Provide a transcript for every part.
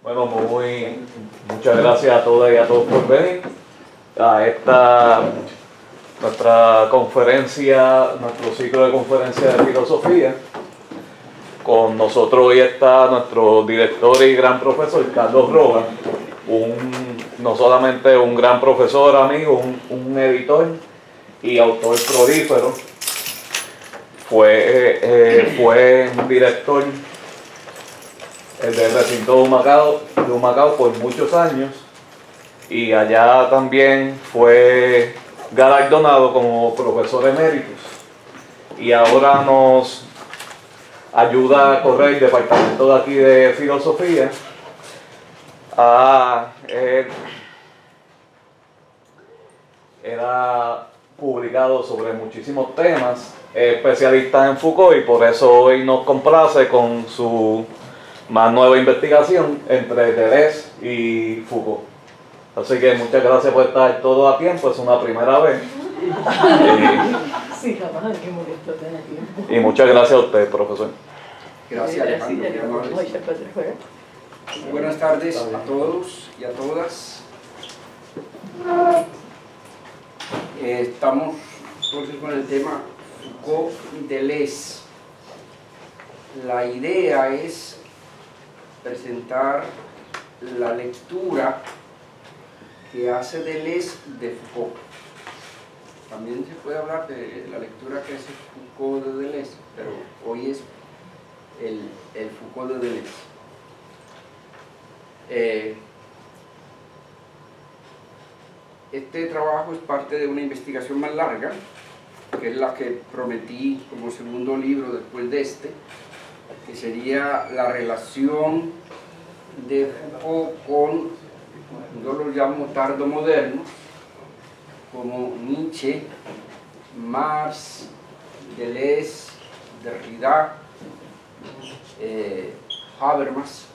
Bueno, muchas gracias a todas y a todos por venir a esta nuestra conferencia, nuestro ciclo de conferencias de filosofía. Con nosotros hoy está nuestro director y gran profesor Carlos Rojas, no solamente un gran profesor, amigo, un editor y autor prolífero. Fue un director del recinto de Humacao por muchos años, y allá también fue galardonado como profesor eméritus, y ahora nos ayuda a correr el departamento de aquí de filosofía. Era publicado sobre muchísimos temas, especialista en Foucault, y por eso hoy nos complace con su más nueva investigación entre Deleuze y Foucault. Así que muchas gracias por estar todo a tiempo, es una primera vez. Sí, jamás, qué molesto tener tiempo. Y muchas gracias a usted, profesor. Gracias, Alejandro. Buenas tardes a todos y a todas. Estamos entonces con el tema Foucault y Deleuze. La idea es presentar la lectura que hace Deleuze de Foucault. También se puede hablar de la lectura que hace Foucault de Deleuze, pero hoy es el Foucault de Deleuze. Este trabajo es parte de una investigación más larga, que es la que prometí como segundo libro después de este, que sería la relación de Foucault con, yo lo llamo tardomodernos, como Nietzsche, Marx, Deleuze, Derrida, Habermas,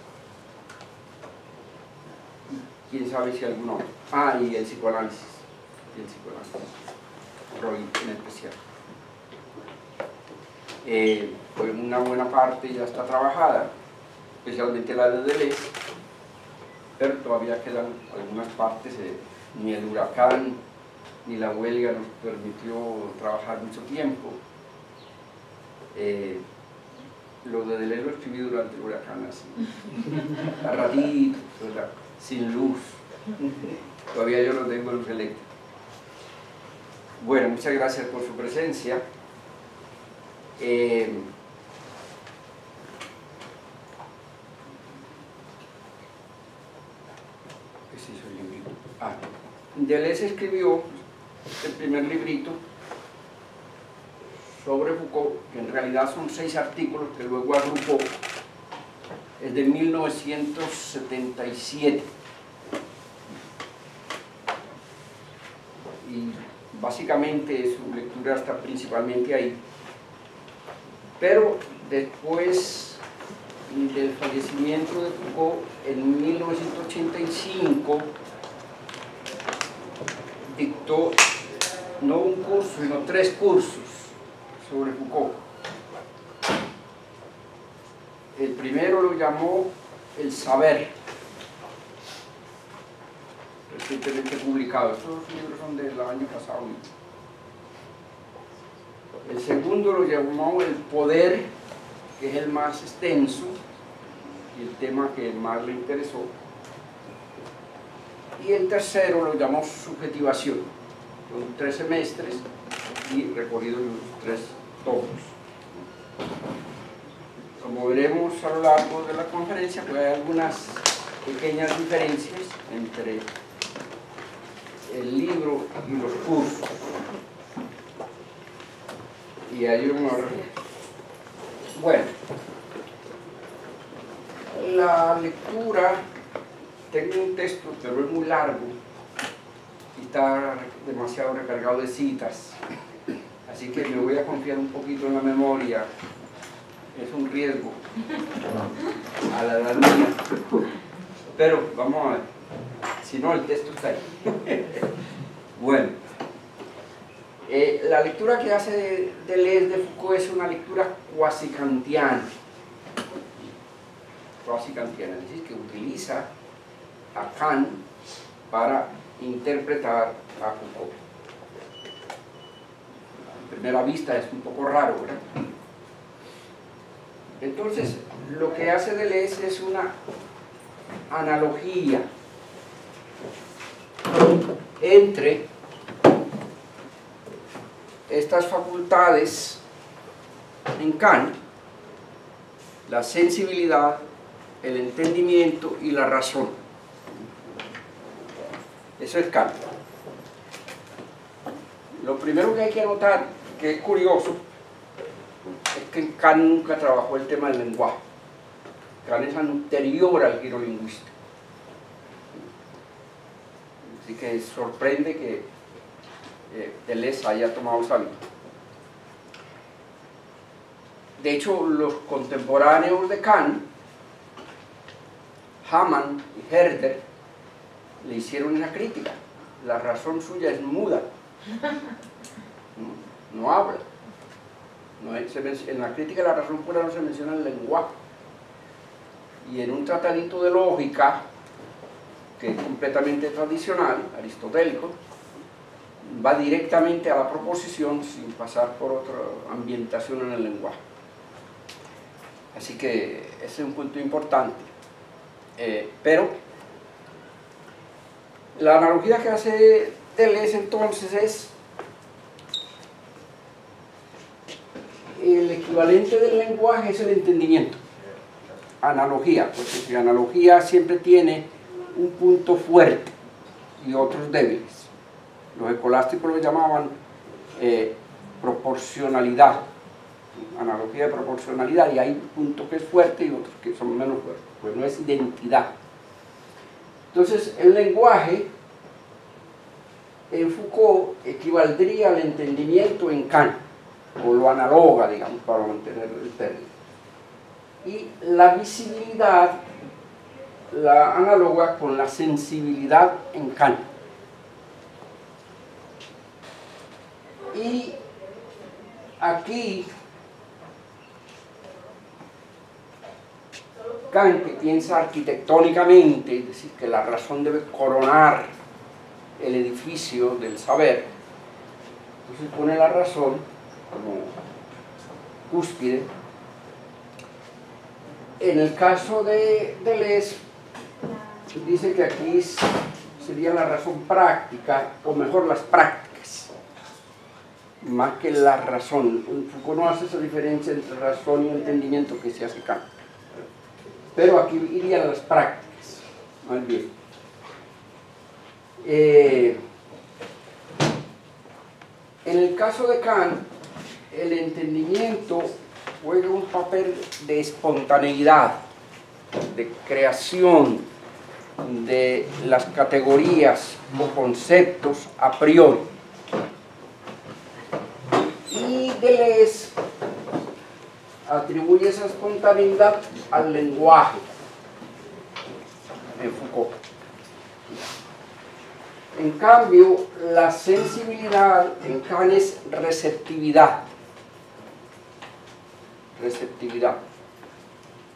quién sabe si alguno, y el psicoanálisis, Freud en especial. Pues una buena parte ya está trabajada, especialmente la de Deleuze, pero todavía quedan algunas partes, ni el huracán ni la huelga nos permitió trabajar mucho tiempo. Lo de Deleuze lo escribí durante el huracán, así, a ratitos, sin luz. Todavía yo no tengo luz eléctrica. Bueno, muchas gracias por su presencia. Ese es el librito. Deleuze escribió el primer librito sobre Foucault, que en realidad son 6 artículos que luego agrupó. Es de 1977. Y básicamente su lectura está principalmente ahí. Pero después del fallecimiento de Foucault en 1985, dictó no un curso, sino 3 cursos sobre Foucault. El primero lo llamó El saber, recientemente publicado. Estos libros son del año pasado. El segundo lo llamó El poder, que es el más extenso y el tema que más le interesó. Y el tercero lo llamó Subjetivación. Son 3 semestres y recorrido en los 3 tomos. Como veremos a lo largo de la conferencia, pues hay algunas pequeñas diferencias entre el libro y los cursos. Y hay un orden. Bueno, la lectura, tengo un texto, pero es muy largo y está demasiado recargado de citas, así que me voy a confiar un poquito en la memoria. Es un riesgo a la edad mía, pero vamos a ver, si no el texto está ahí. Bueno, la lectura que hace Deleuze de Foucault es una lectura cuasi kantiana. antianálisis, que utiliza a Kant para interpretar a Foucault. A primera vista es un poco raro, ¿verdad? Entonces, lo que hace Deleuze es una analogía entre estas facultades en Kant, la sensibilidad, el entendimiento y la razón. Eso es Kant. Lo primero que hay que notar, que es curioso, es que Kant nunca trabajó el tema del lenguaje. Kant es anterior al giro lingüístico. Así que sorprende que Deleuze haya tomado esa vía. De hecho, los contemporáneos de Kant, Hamann y Herder, le hicieron una crítica. La razón suya es muda, no habla. En la crítica de la razón pura no se menciona el lenguaje. Y en un tratadito de lógica, que es completamente tradicional, aristotélico, va directamente a la proposición sin pasar por otra ambientación en el lenguaje. Así que ese es un punto importante. Pero la analogía que hace Deleuze entonces es el equivalente del lenguaje es el entendimiento. Analogía, porque la analogía siempre tiene un punto fuerte y otros débiles. Los escolásticos lo llamaban proporcionalidad, analogía de proporcionalidad, y hay un punto que es fuerte y otros que son menos fuertes, pues no es identidad. Entonces el lenguaje en Foucault equivaldría al entendimiento en Kant, o lo analoga, digamos, para mantener el término. Y la visibilidad la análoga con la sensibilidad en Kant. Y aquí Kant, que piensa arquitectónicamente, es decir, que la razón debe coronar el edificio del saber, entonces pone la razón como cúspide. En el caso de Deleuze, dice que aquí sería la razón práctica, o mejor las prácticas, más que la razón. Foucault no hace esa diferencia entre razón y entendimiento que se hace Kant. Pero aquí irían las prácticas, más bien. En el caso de Kant, el entendimiento juega un papel de espontaneidad, de creación de las categorías o conceptos a priori. Y Deleuze atribuye esa espontaneidad al lenguaje en Foucault. En cambio, la sensibilidad en Kant es receptividad.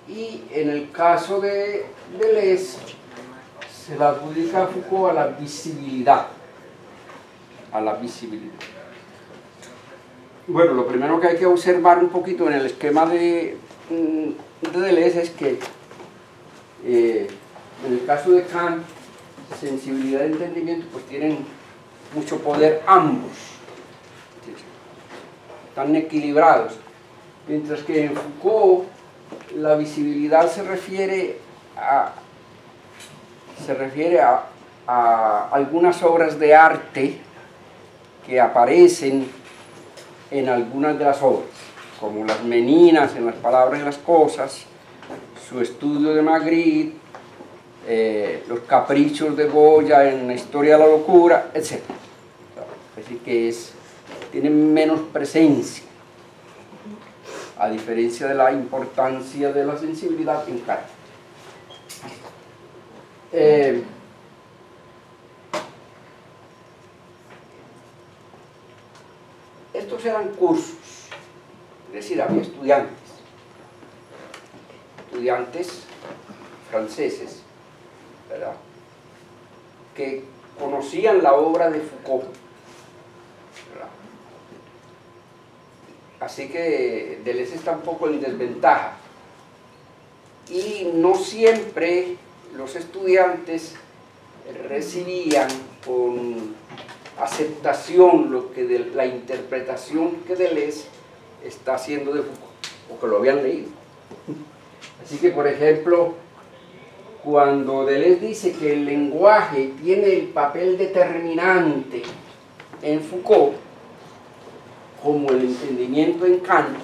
Y en el caso de Deleuze se la adjudica a Foucault a la visibilidad. Bueno, lo primero que hay que observar un poquito en el esquema de Deleuze es que en el caso de Kant, sensibilidad y entendimiento pues tienen mucho poder ambos, están equilibrados, mientras que en Foucault la visibilidad se refiere a algunas obras de arte que aparecen en algunas de las obras, como las meninas en las palabras y las cosas, su estudio de Magritte, los caprichos de Goya en la historia de la locura, etc. Es decir, que tienen menos presencia, a diferencia de la importancia de la sensibilidad en Kant. Estos eran cursos, es decir, había estudiantes franceses, ¿verdad?, que conocían la obra de Foucault, ¿verdad? Así que Deleuze está un poco en desventaja. Y no siempre los estudiantes recibían con aceptación la interpretación que Deleuze está haciendo de Foucault, o que lo habían leído. Así que, por ejemplo, cuando Deleuze dice que el lenguaje tiene el papel determinante en Foucault, como el entendimiento en Kant,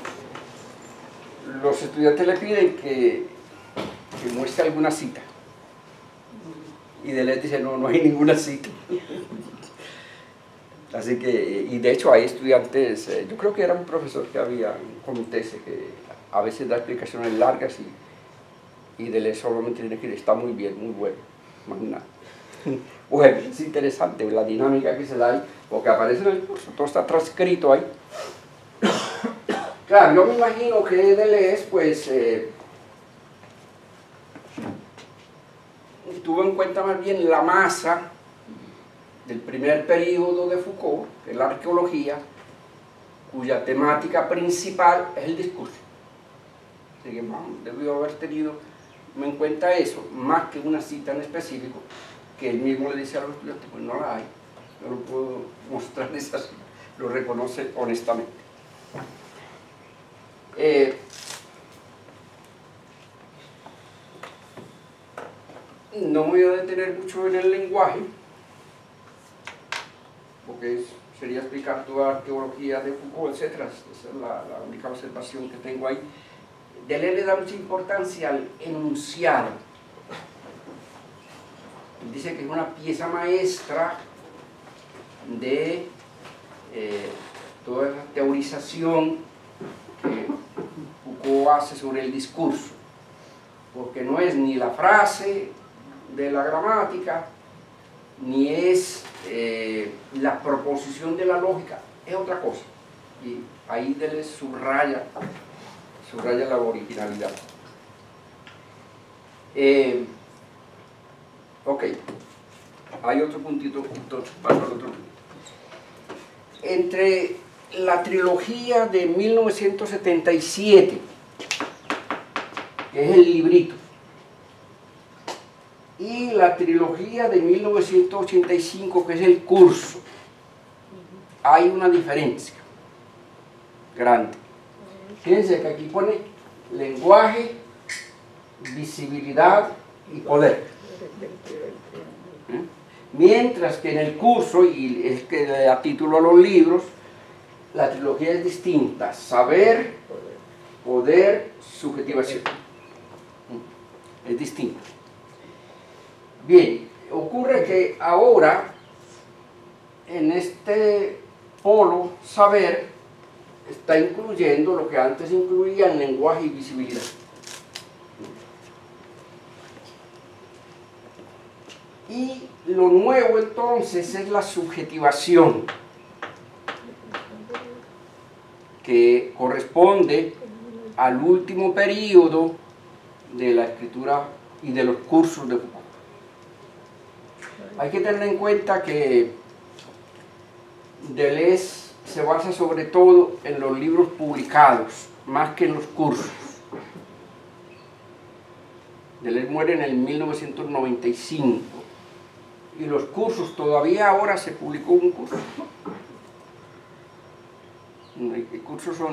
los estudiantes le piden que muestre alguna cita. Y Deleuze dice, no hay ninguna cita. Así que, y de hecho hay estudiantes, yo creo que era un profesor que había, un comité que a veces da explicaciones largas y Deleuze solamente tiene que decir, está muy bien, muy bueno, más nada. Bueno, es interesante la dinámica que se da ahí, porque aparece en el curso, todo está transcrito ahí. Claro, yo me imagino que Deleuze, pues, tuvo en cuenta más bien la masa del primer periodo de Foucault, que es la arqueología, cuya temática principal es el discurso. Así que debió haber tenido en cuenta eso, más que una cita en específico, que él mismo le dice a los estudiantes, pues no la hay, no lo puedo mostrar esa cita, lo reconoce honestamente. No me voy a detener mucho en el lenguaje, porque sería explicar toda la arqueología de Foucault, etc. Esa es la única observación que tengo ahí. Deleuze le da mucha importancia al enunciado. Dice que es una pieza maestra de toda la teorización que Foucault hace sobre el discurso, porque no es ni la frase de la gramática, ni es la proposición de la lógica, es otra cosa. Y ahí Deleuze subraya la originalidad. Ok, hay otro puntito, entonces paso al otro punto. Entre la trilogía de 1977, que es el librito, y la trilogía de 1985, que es el curso, hay una diferencia grande. Fíjense que aquí pone lenguaje, visibilidad y poder. Mientras que en el curso, y es que a título los libros, la trilogía es distinta: saber, poder, subjetivación. Es distinto. Bien, ocurre que ahora, en este polo saber, está incluyendo lo que antes incluía el lenguaje y visibilidad. Y lo nuevo entonces es la subjetivación, que corresponde al último periodo de la escritura y de los cursos de Foucault. Hay que tener en cuenta que Deleuze se basa sobre todo en los libros publicados, más que en los cursos. Deleuze muere en el 1995 y los cursos, todavía ahora se publicó un curso.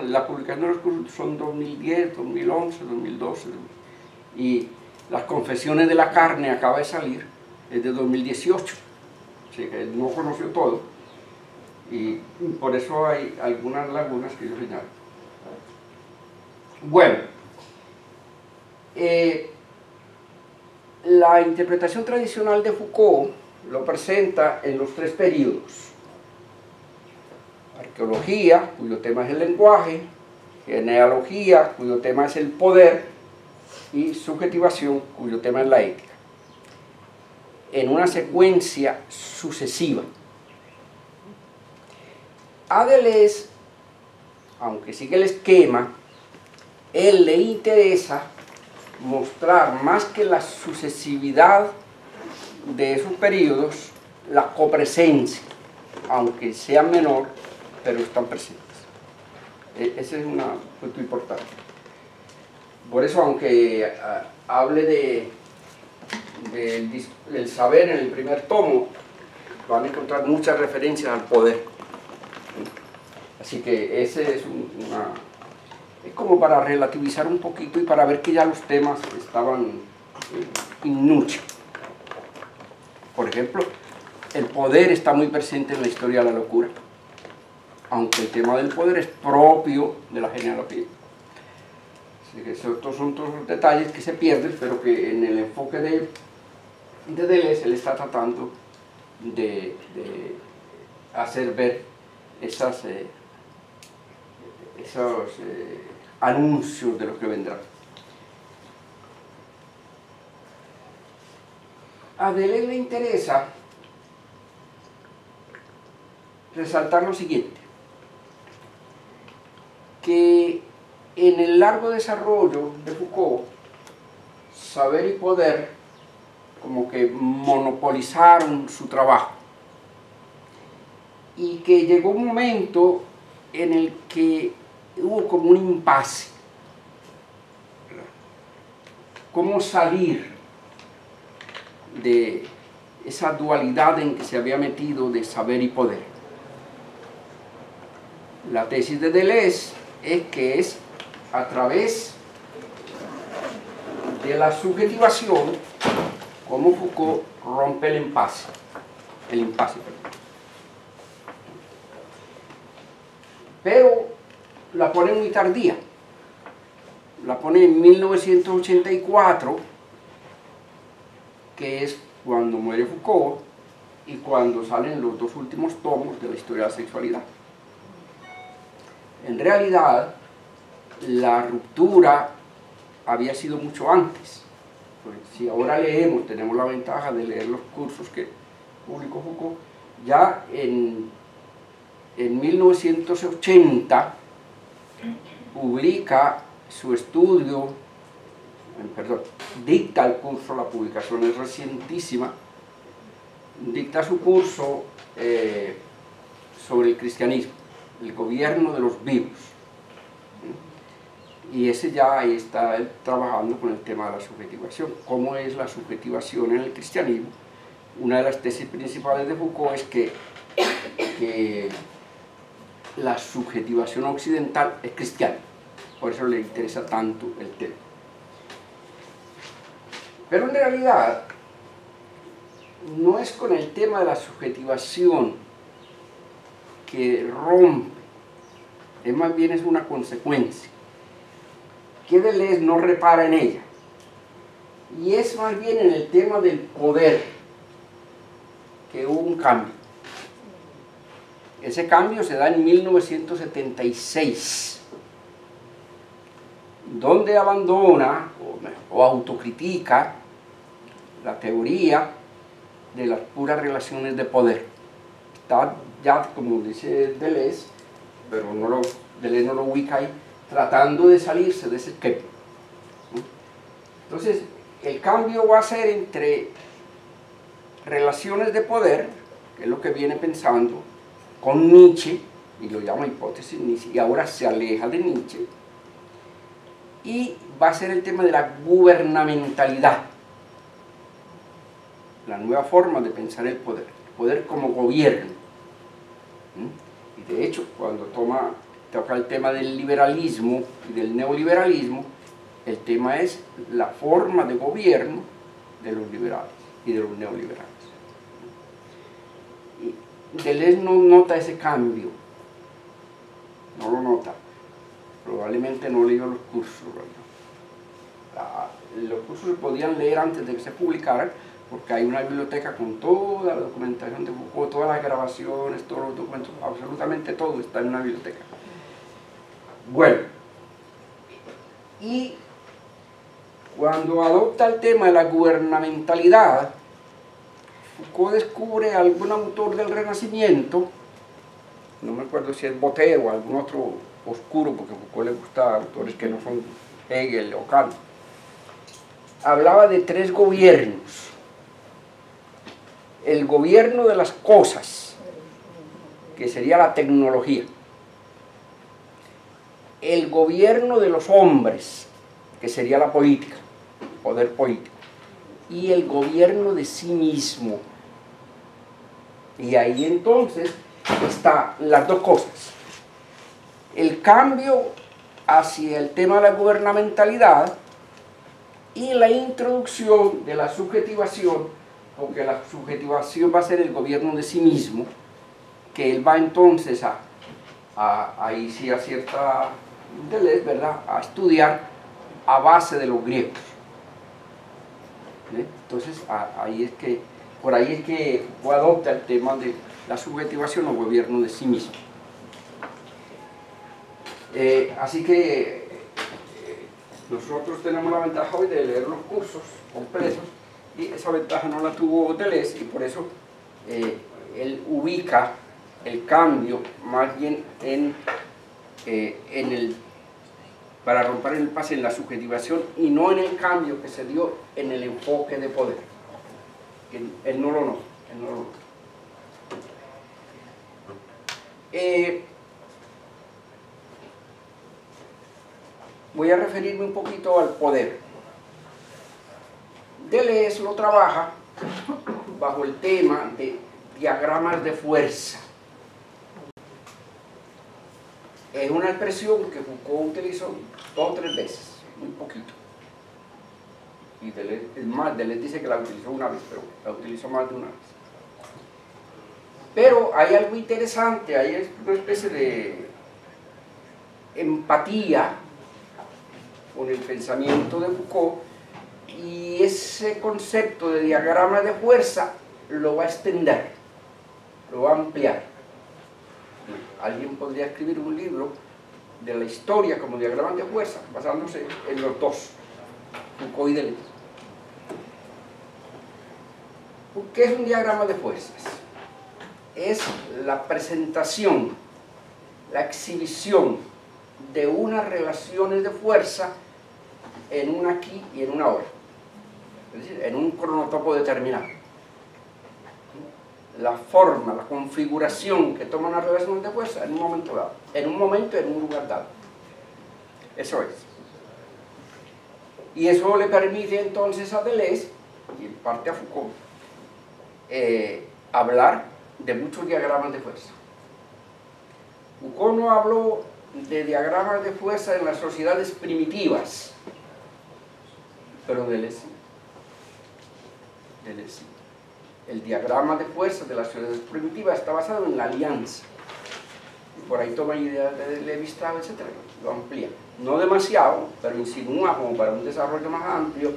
La publicación de los cursos son 2010, 2011, 2012, y las confesiones de la carne acaba de salir, es de 2018, así que no conoció todo, y por eso hay algunas lagunas que yo señalo. Bueno, la interpretación tradicional de Foucault lo presenta en los tres periodos: arqueología, cuyo tema es el lenguaje; genealogía, cuyo tema es el poder; y subjetivación, cuyo tema es la ética, en una secuencia sucesiva. A Deleuze, aunque sigue el esquema, él le interesa mostrar más que la sucesividad de esos periodos, la copresencia, aunque sea menor, pero están presentes. Ese es un punto importante. Por eso, aunque hable del saber en el primer tomo, van a encontrar muchas referencias al poder. Así que ese es es como para relativizar un poquito y para ver que ya los temas estaban in nuce. Por ejemplo, el poder está muy presente en la historia de la locura, aunque el tema del poder es propio de la genealogía. Así que estos son todos los detalles que se pierden, pero que en el enfoque de Deleuze él está tratando de hacer ver esos anuncios de lo que vendrá. A Deleuze le interesa resaltar lo siguiente, que en el largo desarrollo de Foucault, saber y poder como que monopolizaron su trabajo, y que llegó un momento en el que hubo como un impasse. ¿Cómo salir de esa dualidad en que se había metido de saber y poder? La tesis de Deleuze es que es a través de la subjetivación como Foucault rompe el impasse. Pero la pone muy tardía, la pone en 1984, que es cuando muere Foucault y cuando salen los dos últimos tomos de la historia de la sexualidad. En realidad, la ruptura había sido mucho antes. Pues si ahora leemos, tenemos la ventaja de leer los cursos que publicó Foucault, ya en 1980 publica su estudio, dicta el curso, la publicación es recientísima, dicta su curso sobre el cristianismo, el gobierno de los vivos. Y ese ya ahí está él trabajando con el tema de la subjetivación. ¿Cómo es la subjetivación en el cristianismo? Una de las tesis principales de Foucault es que la subjetivación occidental es cristiana. Por eso le interesa tanto el tema. Pero en realidad no es con el tema de la subjetivación que rompe, es más bien es una consecuencia, que Deleuze no repara en ella, y es más bien en el tema del poder que hubo un cambio. Ese cambio se da en 1976, donde abandona o autocritica la teoría de las puras relaciones de poder. Está ya, como dice Deleuze, pero Deleuze no lo ubica ahí, tratando de salirse de ese esquema. Entonces, el cambio va a ser entre relaciones de poder, que es lo que viene pensando, con Nietzsche, y lo llama hipótesis Nietzsche, y ahora se aleja de Nietzsche, y va a ser el tema de la gubernamentalidad, la nueva forma de pensar el poder como gobierno. Y de hecho, cuando toca el tema del liberalismo y del neoliberalismo, el tema es la forma de gobierno de los liberales y de los neoliberales. Y Deleuze no nota ese cambio, no lo nota, probablemente no leyó los cursos, los cursos se podían leer antes de que se publicaran, porque hay una biblioteca con toda la documentación de Foucault, todas las grabaciones, todos los documentos, absolutamente todo está en una biblioteca. Bueno, y cuando adopta el tema de la gubernamentalidad, Foucault descubre a algún autor del Renacimiento, no me acuerdo si es Voltaire o algún otro oscuro, porque a Foucault le gusta autores que no son Hegel o Kant, hablaba de tres gobiernos. El gobierno de las cosas, que sería la tecnología. El gobierno de los hombres, que sería la política, el poder político. Y el gobierno de sí mismo. Y ahí entonces están las dos cosas. El cambio hacia el tema de la gubernamentalidad y la introducción de la subjetivación, porque la subjetivación va a ser el gobierno de sí mismo, que él va entonces ahí sí a cierta interés, ¿verdad?, a estudiar a base de los griegos. ¿Sí? Entonces ahí es que, por ahí es que adopta el tema de la subjetivación o gobierno de sí mismo. Así que nosotros tenemos la ventaja hoy de leer los cursos completos, y esa ventaja no la tuvo Deleuze, y por eso él ubica el cambio más bien para romper el pase en la subjetivación, y no en el cambio que se dio en el enfoque de poder. Él no lo nota, él no lo nota. Voy a referirme un poquito al poder. Deleuze lo trabaja bajo el tema de diagramas de fuerza. Es una expresión que Foucault utilizó 2 o 3 veces, muy poquito. Y Deleuze dice que la utilizó una vez, pero la utilizó más de una vez. Pero hay algo interesante, hay una especie de empatía con el pensamiento de Foucault, y ese concepto de diagrama de fuerza lo va a extender, lo va a ampliar. Alguien podría escribir un libro de la historia como diagrama de fuerza, basándose en los dos, Foucault y Deleuze. ¿Qué es un diagrama de fuerzas? Es la presentación, la exhibición de unas relaciones de fuerza en un aquí y en una ahora, es decir, en un cronotopo determinado. La forma, la configuración que toman las relaciones de fuerza en un momento dado, en un momento y en un lugar dado. Eso es. Y eso le permite entonces a Deleuze, y en parte a Foucault, hablar de muchos diagramas de fuerza. Foucault no habló de diagramas de fuerza en las sociedades primitivas, pero Deleuze sí. Deleuze sí. El diagrama de fuerza de las sociedades primitivas está basado en la alianza. Y por ahí toma ideas de Lévi-Strauss, etc. Lo amplía. No demasiado, pero insinúa como para un desarrollo más amplio,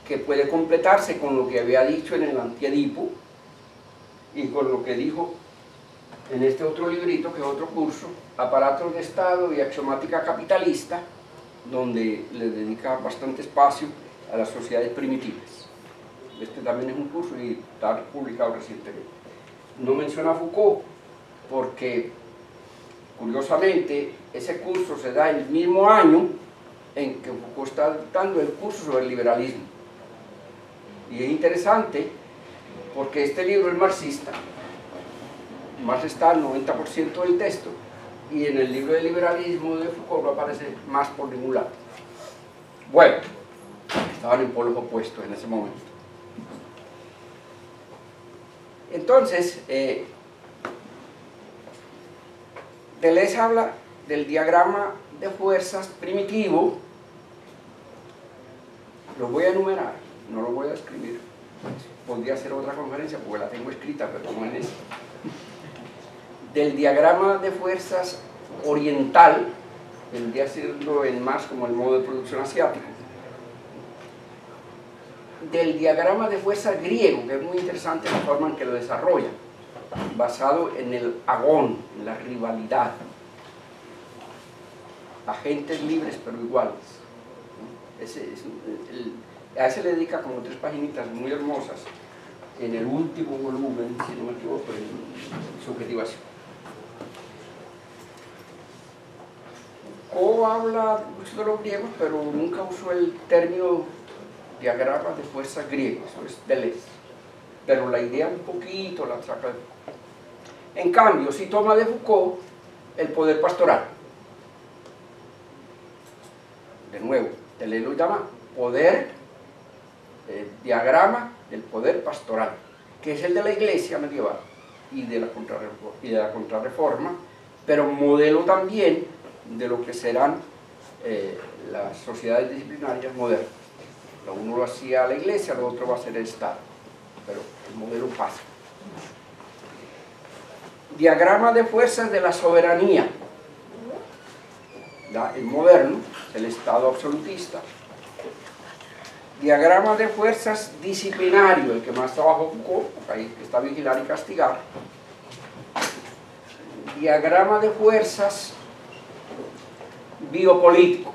que puede completarse con lo que había dicho en el Antiedipo y con lo que dijo en este otro librito, que es otro curso, Aparatos de Estado y Axiomática Capitalista, donde le dedica bastante espacio a las sociedades primitivas. Este también es un curso y está publicado recientemente. No menciona a Foucault porque, curiosamente, ese curso se da el mismo año en que Foucault está dando el curso sobre el liberalismo. Y es interesante porque este libro es marxista, más está el 90% del texto, y en el libro de liberalismo de Foucault no aparece más por ningún lado. Bueno, estaban en polos opuestos en ese momento. Entonces, Deleuze habla del diagrama de fuerzas primitivo. Lo voy a enumerar, no lo voy a escribir. Podría hacer otra conferencia porque la tengo escrita, pero no en esta. Del diagrama de fuerzas oriental, vendría a serlo en más como el modo de producción asiático. Del diagrama de fuerzas griego, que es muy interesante la forma en que lo desarrolla, basado en el agón, en la rivalidad. Agentes libres pero iguales. A ese le dedica como 3 paginitas muy hermosas en el último volumen, si no me equivoco, en subjetivación. Foucault habla mucho de los griegos, pero nunca usó el término diagramas de fuerzas griegos, eso es Deleuze, pero la idea un poquito la saca de Foucault. En cambio, si toma de Foucault el poder pastoral, de nuevo, Deleuze lo llama poder, diagrama del poder pastoral, que es el de la iglesia medieval y de la contrarreforma, pero modelo también de lo que serán las sociedades disciplinarias modernas. Lo uno lo hacía la iglesia, lo otro va a ser el Estado, pero el modelo pasa. Diagrama de fuerzas de la soberanía. El moderno, el Estado absolutista. Diagrama de fuerzas disciplinario, el que más trabajó Foucault, porque ahí está vigilar y castigar. Diagrama de fuerzas biopolítico.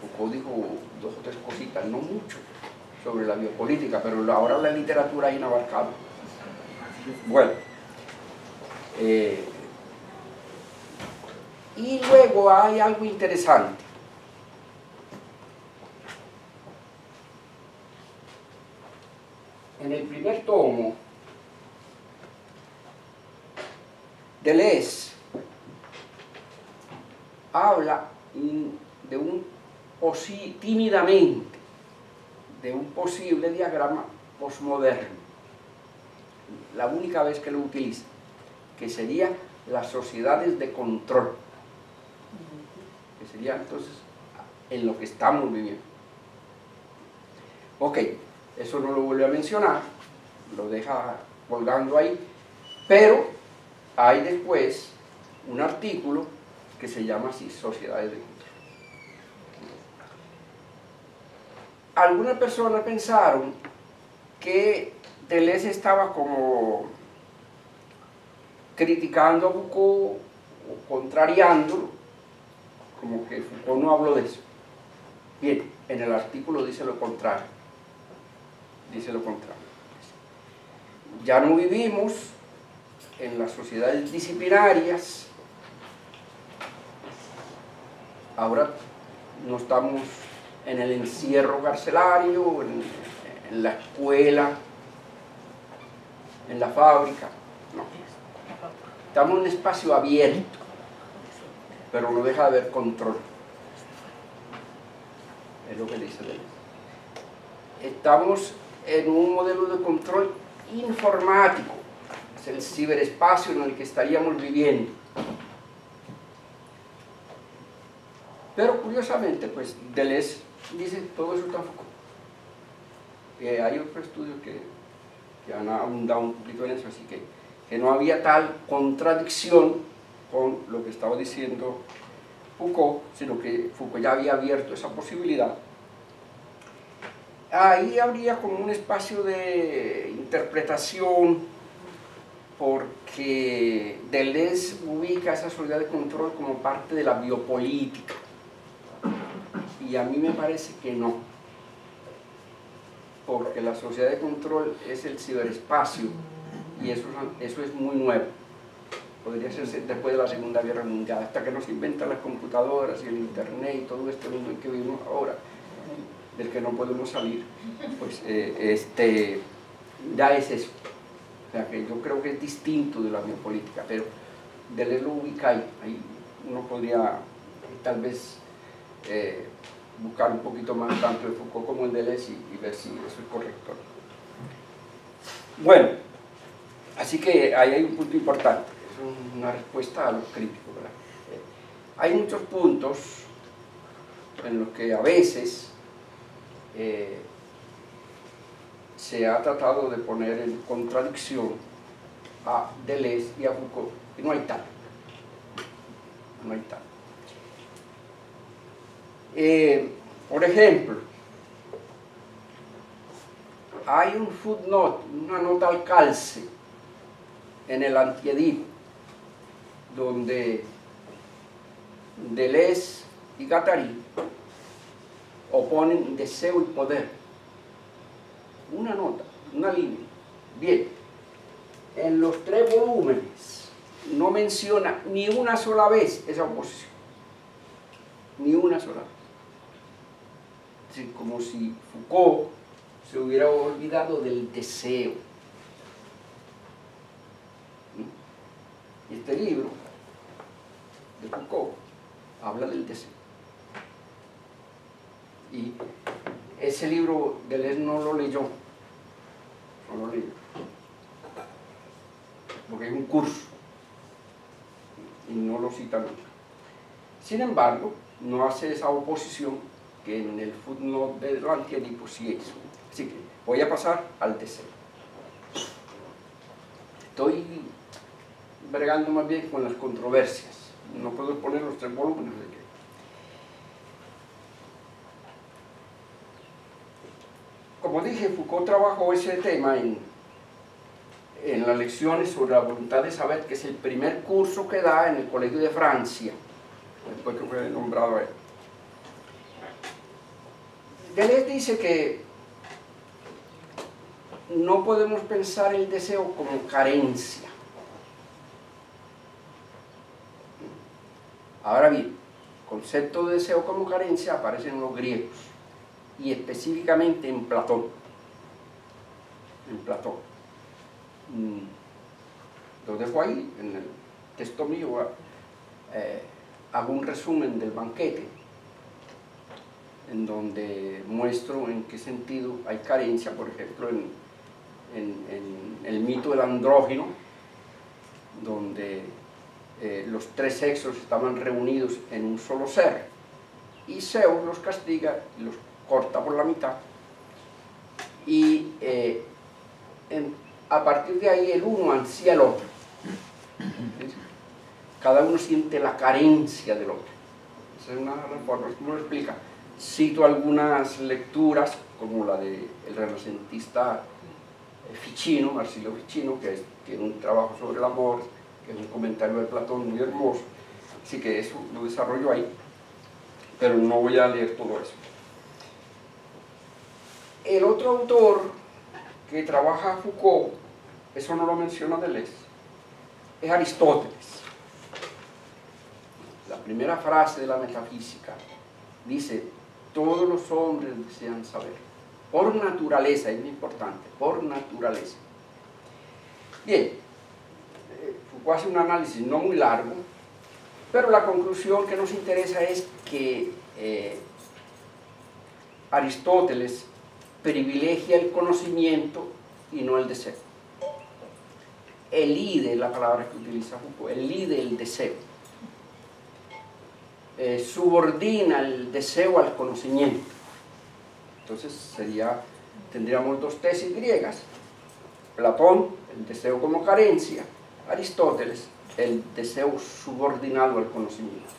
Foucault dijo 2 o 3 cositas, no mucho, sobre la biopolítica, pero ahora la literatura es inabarcable. Bueno, y luego hay algo interesante. En el primer tomo, Deleuze habla tímidamente de un posible diagrama posmoderno, la única vez que lo utiliza, que sería las sociedades de control, que sería entonces en lo que estamos viviendo. Ok, eso no lo vuelve a mencionar, lo deja colgando ahí, pero hay después un artículo que se llama así, sociedades de control. Algunas personas pensaron que Deleuze estaba como criticando a Foucault o contrariándolo, como que Foucault no habló de eso. Bien, en el artículo dice lo contrario. Dice lo contrario. Ya no vivimos en las sociedades disciplinarias, ahora no estamos en el encierro carcelario, en la escuela, en la fábrica, no. Estamos en un espacio abierto, pero no deja de haber control. Es lo que dice Deleuze. Estamos en un modelo de control informático, es el ciberespacio en el que estaríamos viviendo. Pero curiosamente, pues Deleuze dice todo eso está en Foucault. Hay otros estudios que han abundado un poquito en eso, así que no había tal contradicción con lo que estaba diciendo Foucault, sino que Foucault ya había abierto esa posibilidad. Ahí habría como un espacio de interpretación, porque Deleuze ubica esa sociedad de control como parte de la biopolítica, y a mí me parece que no, porque la sociedad de control es el ciberespacio, y eso es muy nuevo. Podría ser después de la Segunda Guerra Mundial, hasta que nos inventan las computadoras y el internet y todo este mundo en que vivimos ahora, del que no podemos salir, pues ya es eso. O sea que yo creo que es distinto de la biopolítica, pero Deleuze lo ubica ahí uno podría tal vez buscar un poquito más tanto de Foucault como el Deleuze y ver si eso es correcto. Bueno, así que ahí hay un punto importante, es una respuesta a los críticos, ¿verdad? Hay muchos puntos en los que a veces se ha tratado de poner en contradicción a Deleuze y a Foucault, y no hay tal. No hay tal. Por ejemplo, hay un footnote, una nota al calce en el Antiedipo, donde Deleuze y Guattari oponen deseo y poder. Una nota, una línea. Bien, en los 3 volúmenes no menciona ni una sola vez esa oposición. Ni una sola vez. como si Foucault se hubiera olvidado del deseo. Y este libro de Foucault habla del deseo. Y ese libro Deleuze no lo leyó, no lo leyó, porque es un curso y no lo cita nunca. Sin embargo, no hace esa oposición que en el footnote de lo antiedipo sí hizo. Así que voy a pasar al deseo. Estoy bregando más bien con las controversias. No puedo poner los 3 volúmenes de que. Como dije, Foucault trabajó ese tema en las lecciones sobre la voluntad de saber, que es el primer curso que da en el Colegio de Francia, después que fue nombrado a él. Deleuze dice que no podemos pensar el deseo como carencia. Ahora bien, el concepto de deseo como carencia aparece en los griegos y específicamente en Platón. En Platón. Lo dejo ahí, en el texto mío hago un resumen del banquete, en donde muestro en qué sentido hay carencia, por ejemplo, en el mito del andrógino, donde los 3 sexos estaban reunidos en un solo ser, y Zeus los castiga y los corta por la mitad, y a partir de ahí el uno ansía al otro. Cada uno siente la carencia del otro. Esa es una reforma, ¿cómo lo explica? Cito algunas lecturas, como la del renacentista Ficino, Marsilio Ficino, que tiene un trabajo sobre el amor, que es un comentario de Platón muy hermoso, así que eso lo desarrollo ahí, pero no voy a leer todo eso. El otro autor que trabaja Foucault, eso no lo menciona Deleuze, es Aristóteles. La primera frase de la metafísica dice: todos los hombres desean saber, por naturaleza, es muy importante, por naturaleza. Bien, Foucault hace un análisis no muy largo, pero la conclusión que nos interesa es que Aristóteles privilegia el conocimiento y no el deseo. Elide, la palabra que utiliza Foucault, elide el deseo. Subordina el deseo al conocimiento. Entonces tendríamos 2 tesis griegas: Platón, el deseo como carencia; Aristóteles, el deseo subordinado al conocimiento.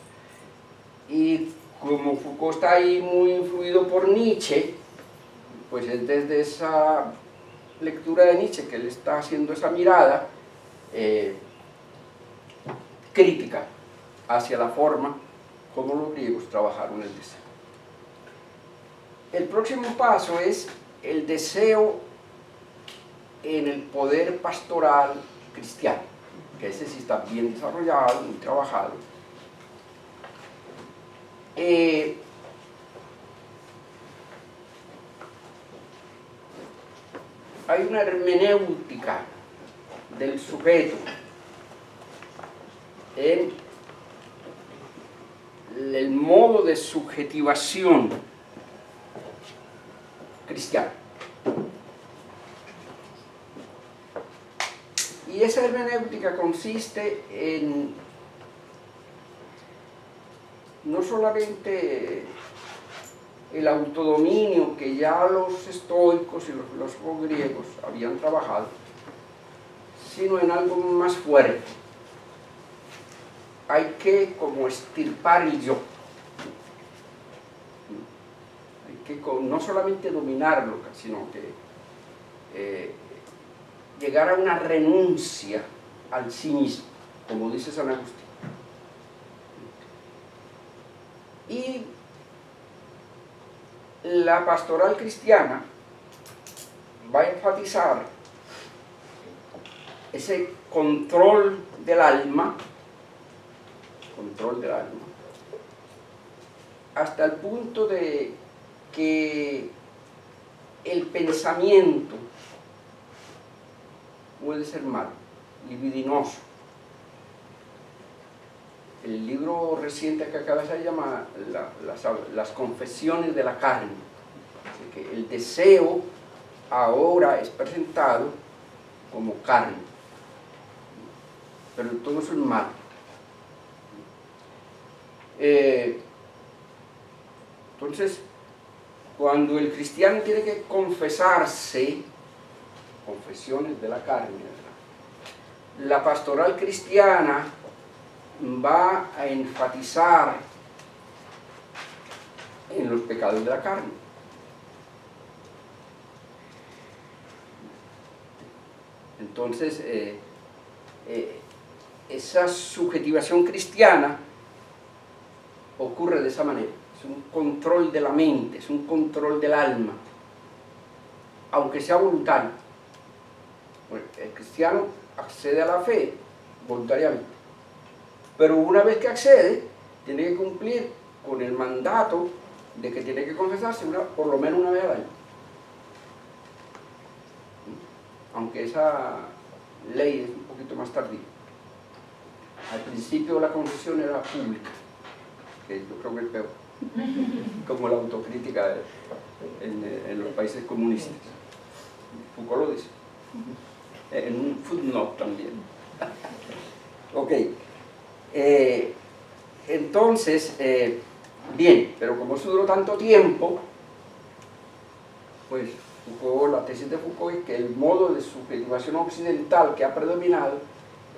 Y como Foucault está ahí muy influido por Nietzsche, pues es desde esa lectura de Nietzsche que él está haciendo esa mirada crítica hacia la forma como los griegos trabajaron el deseo. El próximo paso es el deseo en el poder pastoral cristiano, que ese sí está bien desarrollado, muy trabajado. Hay una hermenéutica del sujeto en el modo de subjetivación cristiano. Y esa hermenéutica consiste en no solamente el autodominio que ya los estoicos y los filósofos griegos habían trabajado, sino en algo más fuerte. Hay que como extirpar el yo. Hay que no solamente dominarlo, sino que llegar a una renuncia al sí mismo, como dice San Agustín. Y la pastoral cristiana va a enfatizar ese control del alma, hasta el punto de que el pensamiento puede ser malo, libidinoso. El libro reciente que acaba de salir se llama las confesiones de la carne. Así que el deseo ahora es presentado como carne, pero todo eso es malo. Entonces, cuando el cristiano tiene que confesarse, confesiones de la carne, ¿verdad?, la pastoral cristiana va a enfatizar en los pecados de la carne. Entonces, esa subjetivación cristiana ocurre de esa manera. Es un control de la mente, es un control del alma, aunque sea voluntario. El cristiano accede a la fe voluntariamente, pero una vez que accede, tiene que cumplir con el mandato de que tiene que confesarse por lo menos una vez al año. Aunque esa ley es un poquito más tardía. Al principio la confesión era pública, que yo creo que es peor, como la autocrítica en los países comunistas. Foucault lo dice, en un footnote también. Ok, entonces, bien, pero como eso duró tanto tiempo, pues Foucault, la tesis de Foucault es que el modo de subjetivación occidental que ha predominado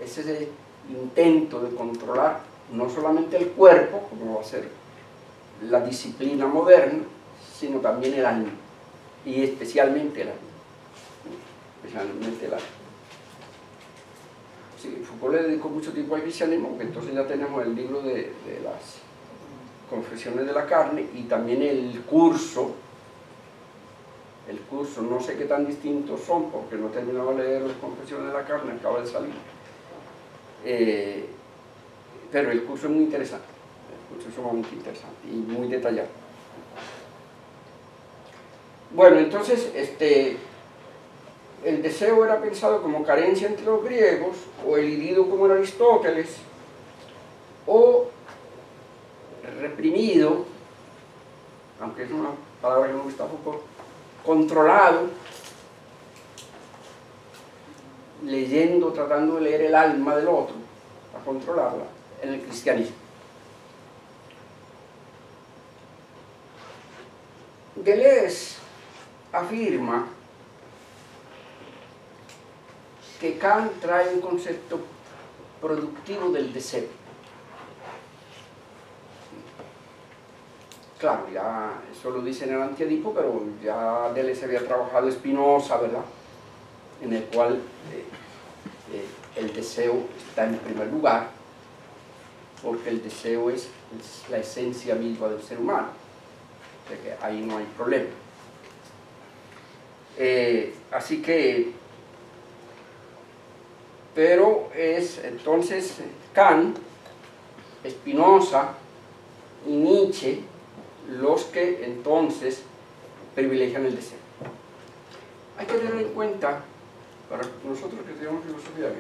es ese intento de controlar no solamente el cuerpo, como va a ser la disciplina moderna, sino también el alma, y especialmente el alma. Especialmente el alma. Sí, Foucault le dedicó mucho tiempo al cristianismo, porque entonces ya tenemos el libro de las confesiones de la carne y también el curso, no sé qué tan distintos son, porque no he terminado de leer las confesiones de la carne, acaba de salir. Pero el curso es muy interesante, el curso es sumamente interesante y muy detallado. Bueno, entonces, el deseo era pensado como carencia entre los griegos, o el irido como en Aristóteles, o reprimido, aunque es una palabra que no me gusta poco, controlado, leyendo, tratando de leer el alma del otro, a controlarla, en el cristianismo. Deleuze afirma que Kant trae un concepto productivo del deseo. Claro, ya eso lo dice en el Antiedipo, pero ya Deleuze había trabajado Spinoza, ¿verdad?, en el cual el deseo está en primer lugar, porque el deseo es la esencia misma del ser humano, o sea que ahí no hay problema. Así que, pero es entonces Kant, Spinoza y Nietzsche los que entonces privilegian el deseo. Hay que tener en cuenta, para nosotros que estudiamos filosofía,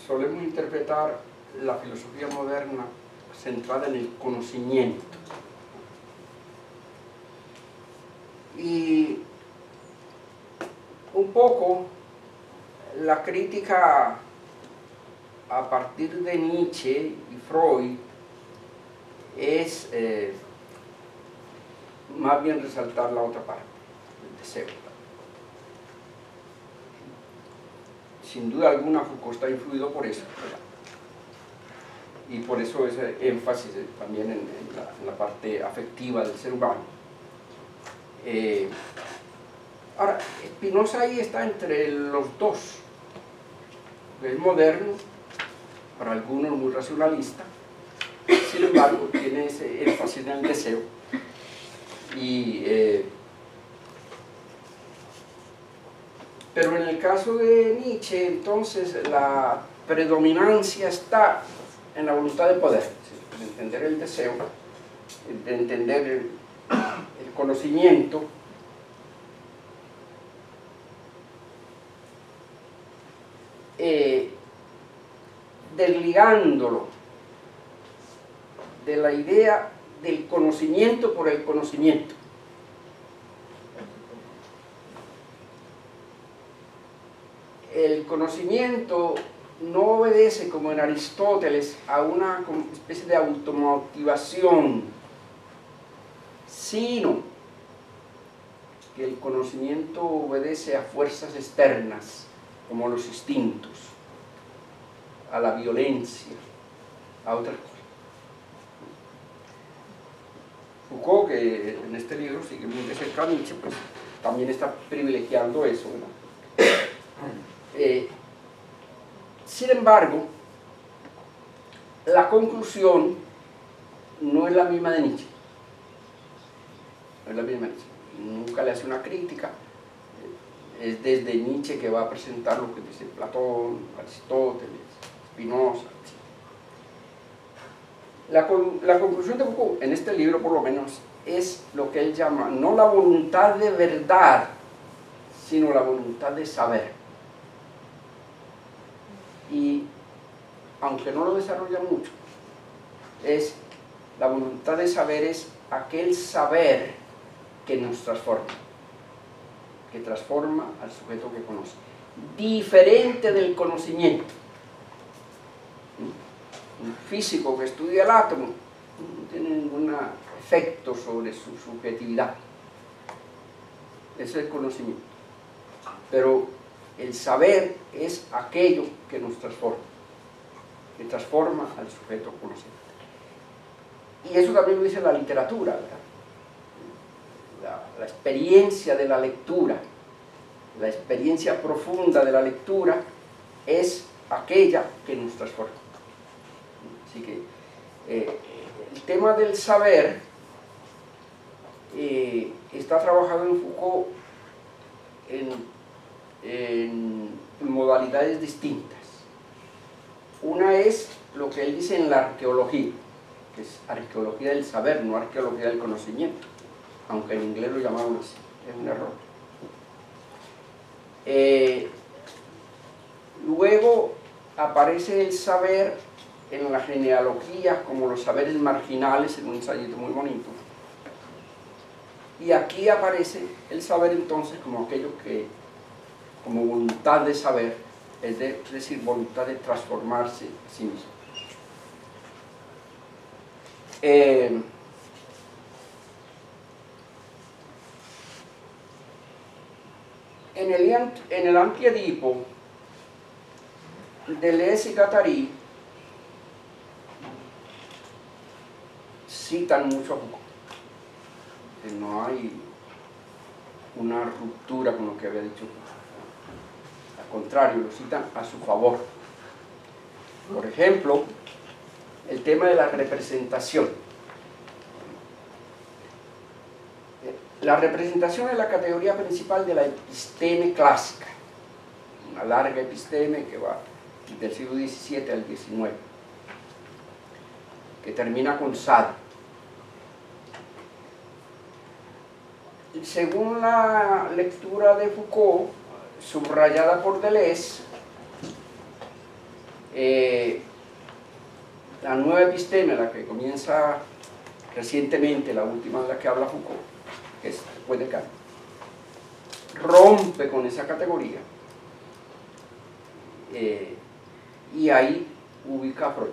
solemos interpretar la filosofía moderna centrada en el conocimiento. Y un poco la crítica a partir de Nietzsche y Freud es más bien resaltar la otra parte, el deseo. Sin duda alguna Foucault está influido por eso, ¿verdad? Y por eso ese énfasis también en la parte afectiva del ser humano. Ahora, Spinoza ahí está entre los dos. Es moderno, para algunos muy racionalista, sin embargo tiene ese énfasis en el deseo. Pero en el caso de Nietzsche, entonces, la predominancia está en la voluntad de poder, de entender el deseo, de entender el conocimiento, desligándolo de la idea del conocimiento por el conocimiento. El conocimiento no obedece, como en Aristóteles, a una especie de automotivación, sino que el conocimiento obedece a fuerzas externas, como los instintos, a la violencia, a otras cosas. Foucault, que en este libro sigue muy de cerca a Nietzsche, pues también está privilegiando eso, ¿verdad? Sin embargo, la conclusión no es la misma de Nietzsche. No es la misma de Nietzsche. Nunca le hace una crítica. Es desde Nietzsche que va a presentar lo que dice Platón, Aristóteles, Spinoza, etc. La conclusión de Foucault, en este libro por lo menos, es lo que él llama no la voluntad de verdad, sino la voluntad de saber. Y aunque no lo desarrolla mucho, es la voluntad de saber, es aquel saber que nos transforma, que transforma al sujeto que conoce, diferente del conocimiento. Un físico que estudia el átomo no tiene ningún efecto sobre su subjetividad, ese es el conocimiento, pero el saber es aquello que nos transforma, que transforma al sujeto conocido. Y eso también lo dice la literatura, ¿verdad? La experiencia de la lectura, la experiencia profunda de la lectura es aquella que nos transforma. Así que el tema del saber está trabajado en Foucault en modalidades distintas. Una es lo que él dice en la arqueología, que es arqueología del saber, no arqueología del conocimiento, aunque en inglés lo llamaron así, es un error. Luego aparece el saber en la genealogía como los saberes marginales, en un ensayito muy bonito. Y aquí aparece el saber entonces como aquello que, como voluntad de saber, es decir, voluntad de transformarse a sí mismo. En el Antiedipo, Deleuze y Guattari citan mucho a Foucault, que no hay una ruptura con lo que había dicho Foucault. Al contrario, lo citan a su favor. Por ejemplo, el tema de la representación. La representación es la categoría principal de la episteme clásica, una larga episteme que va del siglo XVII al XIX, que termina con Sade. Según la lectura de Foucault, subrayada por Deleuze, la nueva episteme, la que comienza recientemente, la última de la que habla Foucault, que es después de Kant, rompe con esa categoría y ahí ubica a Freud.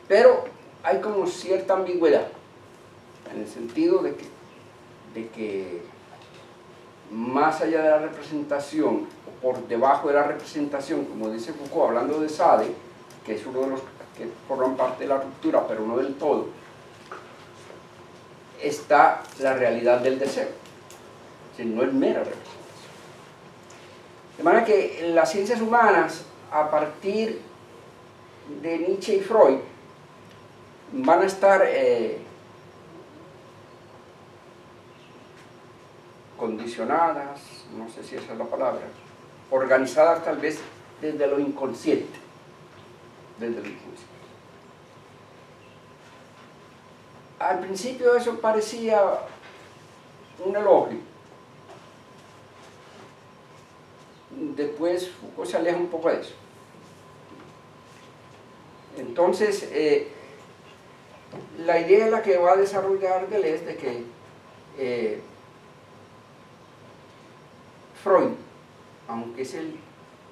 Pero hay como cierta ambigüedad, en el sentido de que más allá de la representación, o por debajo de la representación, como dice Foucault, hablando de Sade, que es uno de los que forman parte de la ruptura, pero no del todo, está la realidad del deseo, es decir, no es mera representación. De manera que en las ciencias humanas, a partir de Nietzsche y Freud, van a estar condicionadas, no sé si esa es la palabra, organizadas tal vez desde lo inconsciente. Desde lo inconsciente. Al principio eso parecía un elogio. Después Foucault se aleja un poco de eso. Entonces, la idea es la que va a desarrollar Deleuze de que Freud, aunque es el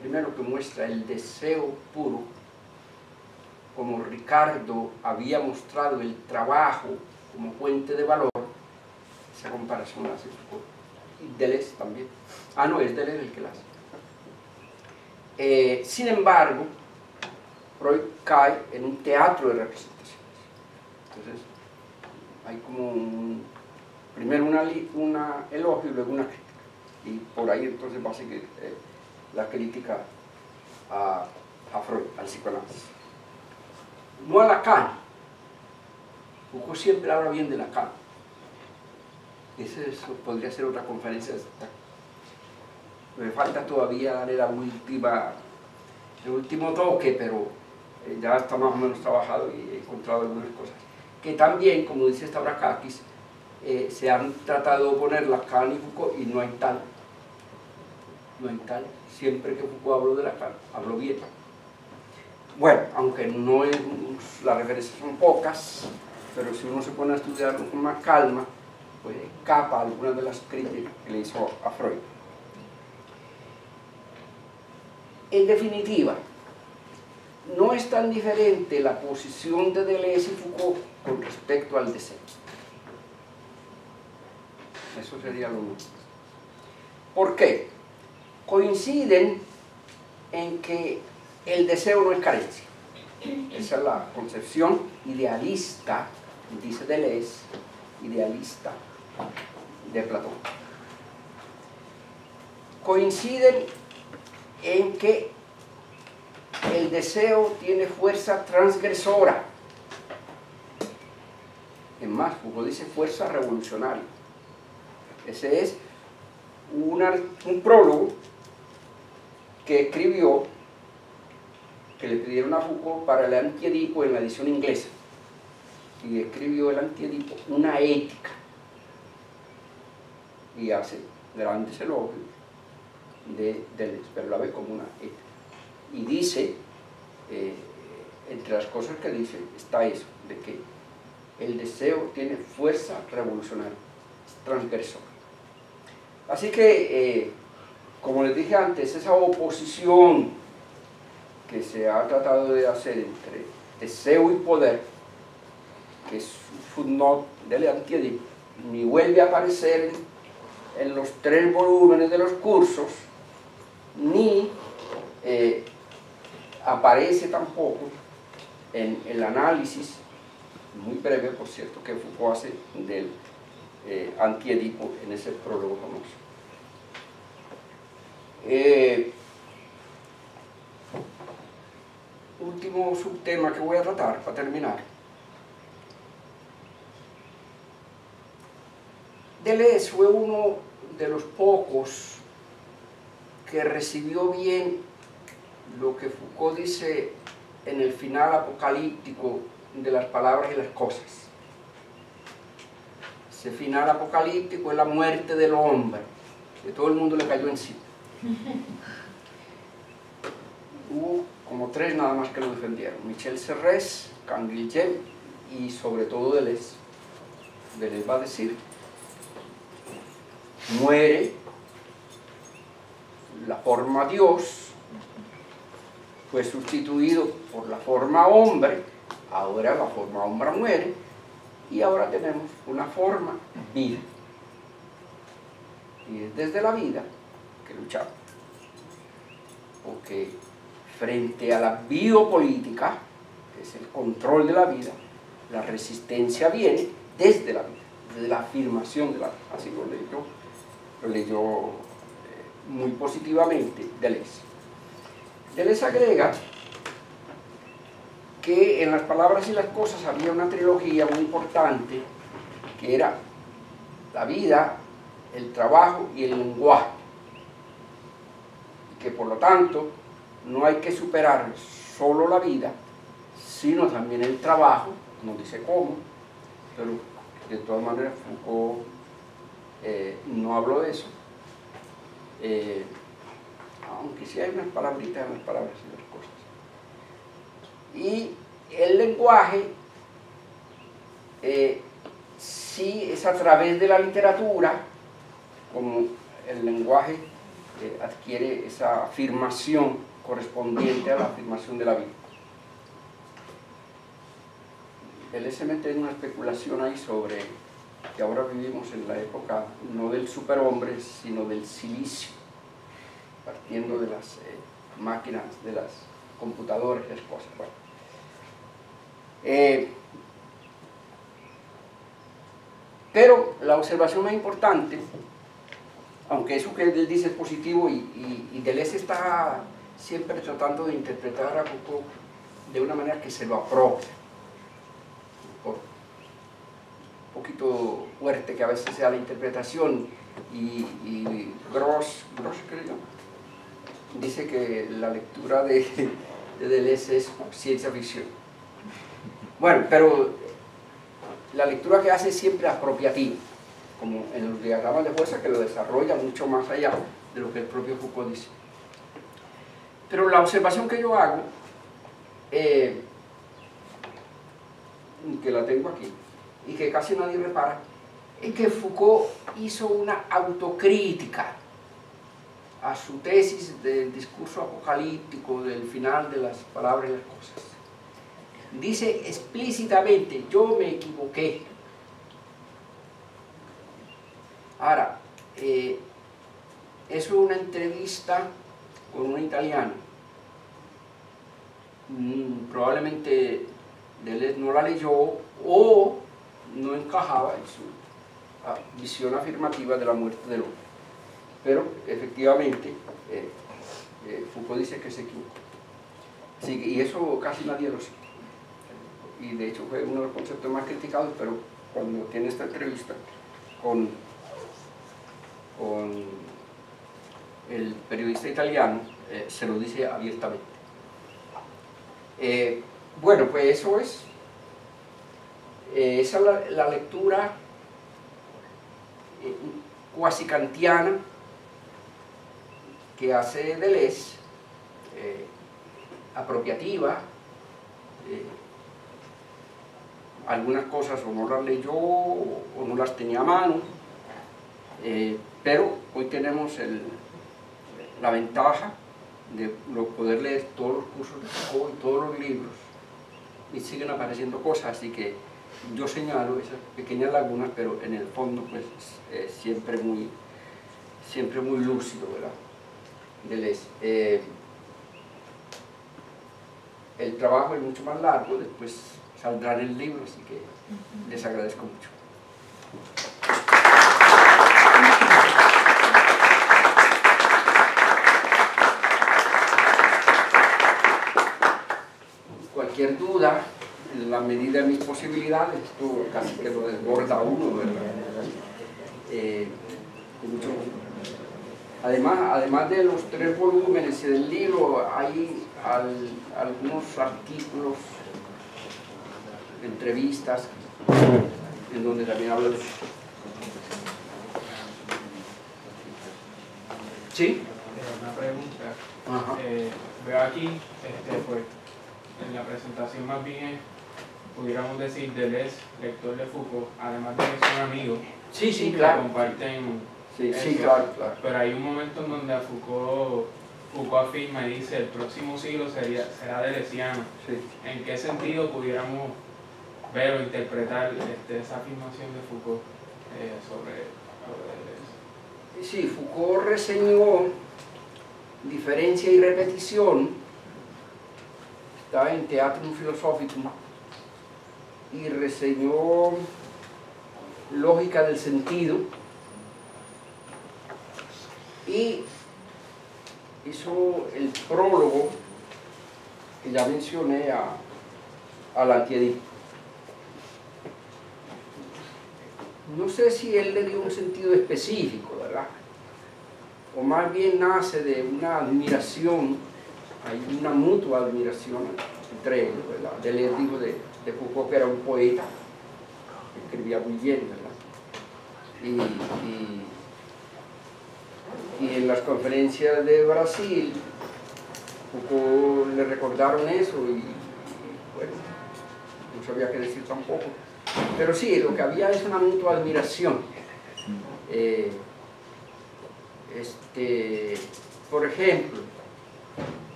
primero que muestra el deseo puro, como Ricardo había mostrado el trabajo como fuente de valor, esa comparación la hace Foucault, y Deleuze también. Ah, no, es Deleuze el que la hace. Sin embargo, Freud cae en un teatro de representaciones. Entonces, hay como primero una elogio y luego una crítica. Y por ahí entonces va a seguir la crítica a Freud, al psicoanálisis. No a Lacan. Foucault siempre habla bien de Lacan. Eso podría ser otra conferencia. Me falta todavía darle el último toque, pero ya está más o menos trabajado y he encontrado algunas cosas. Que también, como dice Stavrakakis, se han tratado de oponer Lacan y Foucault y no hay tal. No hay tal. Siempre que Foucault habló de Lacan, habló bien. Bueno, aunque no es, las referencias son pocas, pero si uno se pone a estudiarlo con más calma, pues escapa algunas de las críticas que le hizo a Freud. En definitiva, no es tan diferente la posición de Deleuze y Foucault con respecto al deseo. Eso sería lo mismo. ¿Por qué? Coinciden en que el deseo no es carencia. Esa es la concepción idealista, dice Deleuze, idealista de Platón. Coinciden en que el deseo tiene fuerza transgresora. Es más, Foucault dice fuerza revolucionaria. Ese es un prólogo que escribió, que le pidieron a Foucault para el Antiedipo en la edición inglesa. Y escribió el Antiedipo una ética. Y hace grandes elogios de Deleuze, pero la ve como una ética. Y dice, entre las cosas que dice, está eso, de que el deseo tiene fuerza revolucionaria, es transgresor. Así que, como les dije antes, esa oposición que se ha tratado de hacer entre deseo y poder, que es un footnote del Antiedipo, ni vuelve a aparecer en los 3 volúmenes de los cursos, ni aparece tampoco en el análisis, muy breve por cierto, que Foucault hace del Antiedipo en ese prólogo famoso. Último subtema que voy a tratar para terminar. Deleuze fue uno de los pocos que recibió bien lo que Foucault dice en el final apocalíptico de las palabras y las cosas. Ese final apocalíptico es la muerte del hombre, que todo el mundo le cayó encima. Hubo como 3 nada más que lo defendieron: Michel Serres, Canguilhem y sobre todo Deleuze. Deleuze va a decir: muere la forma Dios, fue sustituido por la forma hombre, ahora la forma hombre muere y ahora tenemos una forma vida. Y es desde la vida que luchamos, porque frente a la biopolítica, que es el control de la vida, la resistencia viene desde la vida, desde la afirmación de la vida. Así lo leyó muy positivamente Deleuze. Deleuze agrega que en las palabras y las cosas había una trilogía muy importante, que era la vida, el trabajo y el lenguaje, y que por lo tanto no hay que superar solo la vida, sino también el trabajo, no dice cómo, pero de todas maneras Foucault no habló de eso, aunque sí hay unas palabritas y unas palabras y las cosas. Y el lenguaje sí es a través de la literatura como el lenguaje adquiere esa afirmación correspondiente a la afirmación de la vida. Él se mete en una especulación ahí sobre que ahora vivimos en la época no del superhombre, sino del silicio, partiendo de las máquinas, de las computadoras y las cosas. Bueno. Pero la observación más importante, aunque eso que él dice es positivo y Deleuze está siempre tratando de interpretar a Foucault de una manera que se lo apropia, por un poquito fuerte que a veces sea la interpretación, y Gross creo, dice que la lectura de Deleuze es ciencia ficción. Bueno, pero la lectura que hace es siempre apropiativa, como en los diagramas de fuerza, que lo desarrolla mucho más allá de lo que el propio Foucault dice. Pero la observación que yo hago, que la tengo aquí, y que casi nadie repara, es que Foucault hizo una autocrítica a su tesis del discurso apocalíptico, del final de las palabras y las cosas. Dice explícitamente: yo me equivoqué. Ahora, eso es una entrevista con un italiano. Probablemente Deleuze no la leyó o no encajaba en su visión afirmativa de la muerte del hombre. Pero efectivamente Foucault dice que se equivocó. Sí, y eso casi nadie lo cita. Y de hecho fue uno de los conceptos más criticados, pero cuando tiene esta entrevista con el periodista italiano, se lo dice abiertamente. Bueno, pues eso es. Esa es la lectura cuasi kantiana que hace Deleuze, apropiativa. Algunas cosas o no las leyó o no las tenía a mano, pero hoy tenemos la ventaja de poder leer todos los cursos de Foucault y todos los libros, y siguen apareciendo cosas, así que yo señalo esas pequeñas lagunas, pero en el fondo pues siempre muy lúcido, ¿verdad? Deleuze. El trabajo es mucho más largo, después saldrá en el libro, así que les agradezco mucho. Cualquier duda, en la medida de mis posibilidades, esto casi que lo desborda uno, ¿verdad? Con mucho gusto. Además de los 3 volúmenes y del libro, hay algunos artículos, entrevistas, en donde también hablo de eso. ¿Sí? Una pregunta. Ajá. Veo aquí, pues, en la presentación más bien, pudiéramos decir, Deleuze, lector de Foucault, además de que son amigos, Sí, sí, que claro. comparten Sí, eso. sí, claro. Pero hay un momento en donde a Foucault afirma y dice: el próximo siglo será deleuziano. Sí. ¿En qué sentido pudiéramos ver o interpretar esa afirmación de Foucault sobre Deleuze? Sí, Foucault reseñó Diferencia y Repetición, está en Theatrum Philosophicum, y reseñó Lógica del Sentido, y hizo el prólogo que ya mencioné al antiedicto. No sé si él le dio un sentido específico, ¿verdad? O más bien nace de una admiración hay una mutua admiración entre ellos, ¿verdad? Deleuze dijo de Foucault que era un poeta, que escribía muy bien, ¿verdad? Y en las conferencias de Brasil, Foucault le recordaron eso y bueno, no sabía qué decir tampoco. Pero sí, lo que había es una mutua admiración. Por ejemplo,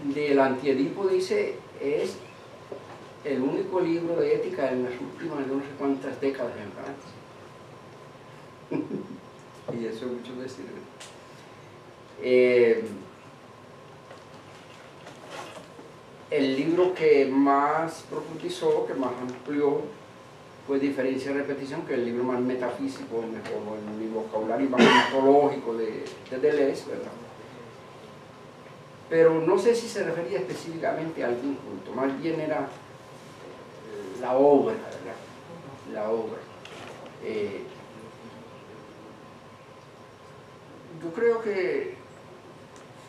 del Antiedipo dice, es el único libro de ética en las últimas no sé cuántas décadas en Francia. Y eso es mucho decir. El libro que más profundizó, que más amplió, fue Diferencia y Repetición, que es el libro más metafísico, mejor en mi vocabulario más ontológico de Deleuze, ¿verdad? Pero no sé si se refería específicamente a algún punto, más bien era la obra, ¿verdad? La obra. Yo creo que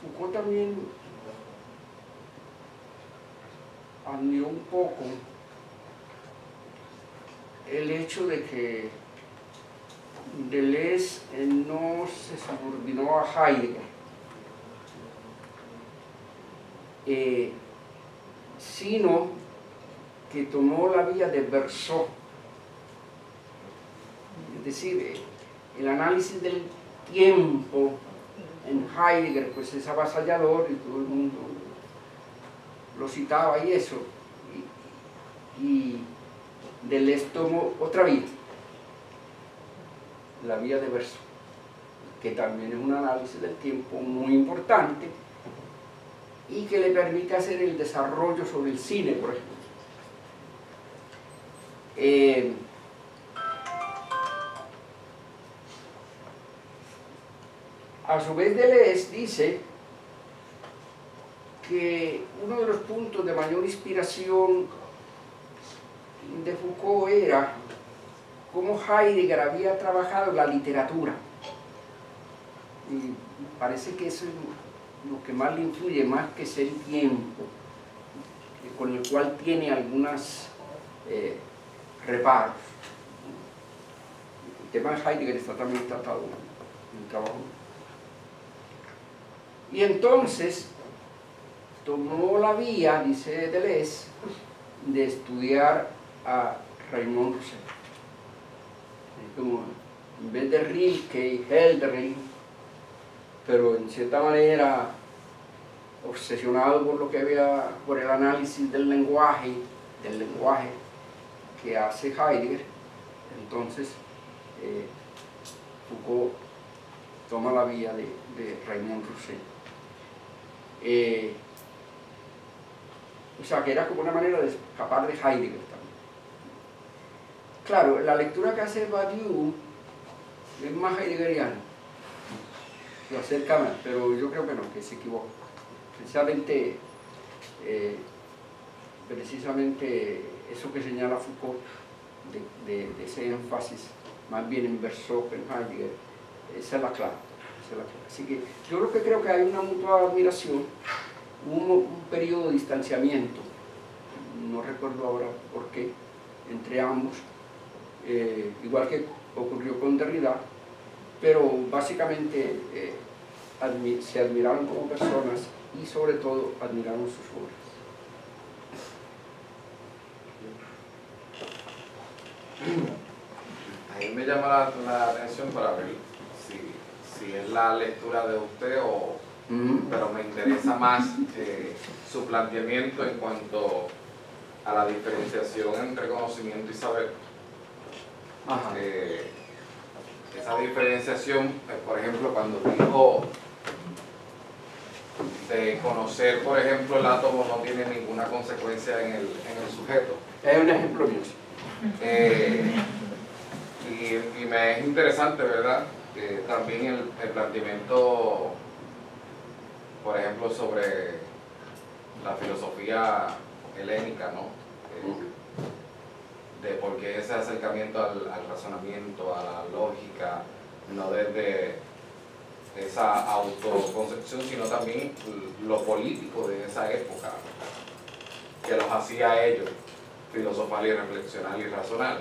Foucault también admiró un poco el hecho de que Deleuze no se subordinó a Heidegger, sino que tomó la vía de Bergson, es decir, el análisis del tiempo en Heidegger pues es avasallador y todo el mundo lo citaba y eso, y Deleuze tomó otra vía, la vía de Bergson, que también es un análisis del tiempo muy importante y que le permite hacer el desarrollo sobre el cine, por ejemplo. A su vez Deleuze dice que uno de los puntos de mayor inspiración de Foucault era cómo Heidegger había trabajado la literatura. Y parece que eso es lo que más le influye, más que ser el tiempo, con el cual tiene algunos reparos. El tema de Heidegger está también tratado en el trabajo. Y entonces tomó la vía, dice Deleuze, de estudiar a Raymond Roussel. Como en vez de Rilke y Hölderlin, pero en cierta manera obsesionado por lo que había, por el análisis del lenguaje que hace Heidegger. Entonces Foucault toma la vía de Raymond Roussel. O sea, que era como una manera de escapar de Heidegger también. Claro, la lectura que hace Badiou es más heideggeriana, lo acerca más, pero yo creo que no, que se equivoca. Precisamente eso que señala Foucault, de ese énfasis más bien en Bergson que en Heidegger, esa es la clave. Así que yo creo que hay una mutua admiración, un periodo de distanciamiento, no recuerdo ahora por qué, entre ambos, igual que ocurrió con Derrida, pero básicamente se admiraron como personas y sobre todo admiraron sus obras. A mí me llama la atención para ver si es la lectura de usted pero me interesa más su planteamiento en cuanto a la diferenciación entre conocimiento y saber. Esa diferenciación, por ejemplo, cuando dijo de conocer, por ejemplo, el átomo no tiene ninguna consecuencia en el sujeto. Es un ejemplo mío. Y me es interesante, ¿verdad? También el planteamiento, por ejemplo, sobre la filosofía helénica, ¿no? De por qué ese acercamiento al razonamiento, a la lógica, no desde esa autoconcepción, sino también lo político de esa época, que los hacía a ellos filosofar y reflexionar y razonar.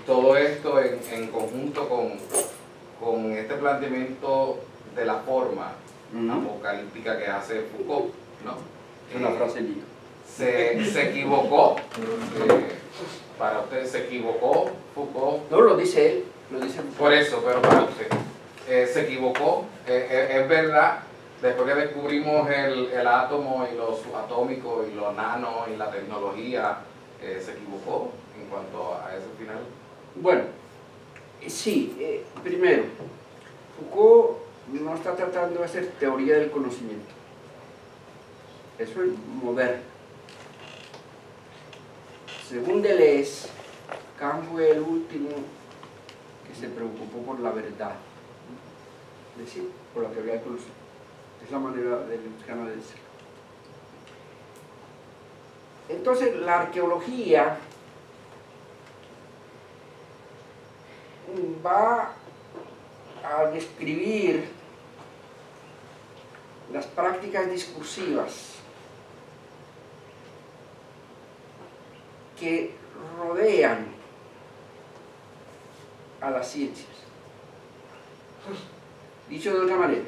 Todo esto en conjunto con este planteamiento de la forma apocalíptica que hace Foucault, ¿no? Una frase mía. Se equivocó, para usted se equivocó Foucault. No, lo dice él, lo dice Foucault. Por eso, pero para usted, se equivocó, es verdad, después que descubrimos el átomo y lo subatómico y lo nano y la tecnología, se equivocó en cuanto a ese final. Bueno, sí, primero, Foucault no está tratando de hacer teoría del conocimiento. Eso es moderno. Según Deleuze, Kant fue el último que se preocupó por la verdad, es decir, por la teoría del conocimiento. Es la manera de Luciano de decirlo. Entonces, la arqueología va a describir las prácticas discursivas que rodean a las ciencias. Dicho de otra manera,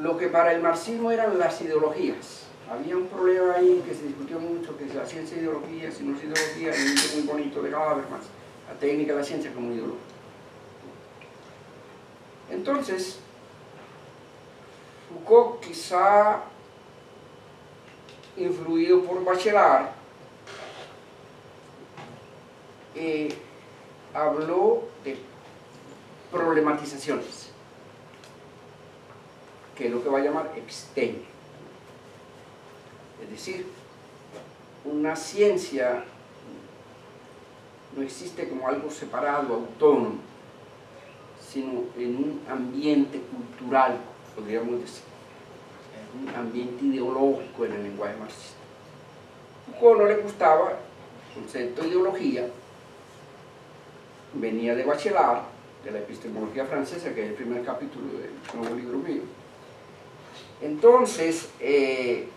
lo que para el marxismo eran las ideologías, había un problema ahí que se discutió mucho, que es la ciencia e ideología, si no es ideología, hay un libro muy bonito de Habermas, la técnica de la ciencia como ideología. Entonces, Foucault, quizá influido por Bachelard, habló de problematizaciones, que es lo que va a llamar episteme. Es decir, una ciencia no existe como algo separado, autónomo, sino en un ambiente cultural, podríamos decir, en un ambiente ideológico en el lenguaje marxista. Foucault no le gustaba el concepto de ideología, venía de Bachelard, de la epistemología francesa, que es el primer capítulo del nuevo libro mío. Entonces, en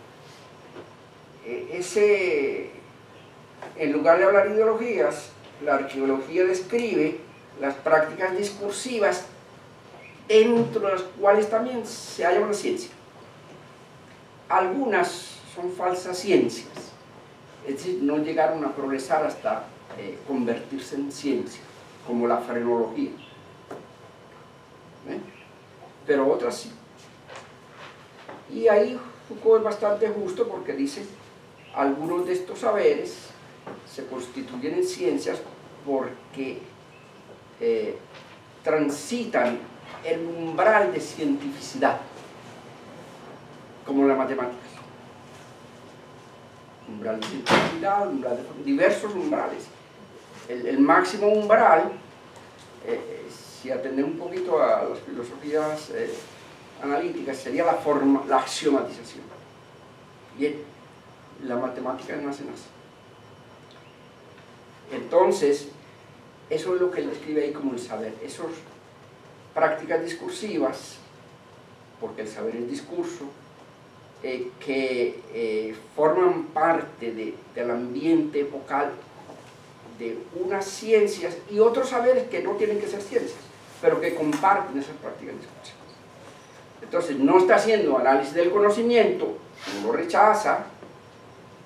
lugar de hablar de ideologías, la arqueología describe las prácticas discursivas dentro de las cuales también se halla una ciencia. Algunas son falsas ciencias, es decir, no llegaron a progresar hasta convertirse en ciencia, como la frenología. Pero otras sí. Y ahí Foucault es bastante justo porque dice, algunos de estos saberes se constituyen en ciencias porque transitan el umbral de cientificidad, como la matemática. Umbral de cientificidad, umbral de diversos umbrales. El máximo umbral, si atender un poquito a las filosofías analíticas, sería la axiomatización. Bien, la matemática nace. Entonces, eso es lo que él describe ahí como el saber. Esas prácticas discursivas, porque el saber es discurso, que forman parte del ambiente epocal de unas ciencias y otros saberes que no tienen que ser ciencias, pero que comparten esas prácticas discursivas. Entonces, no está haciendo análisis del conocimiento, no lo rechaza,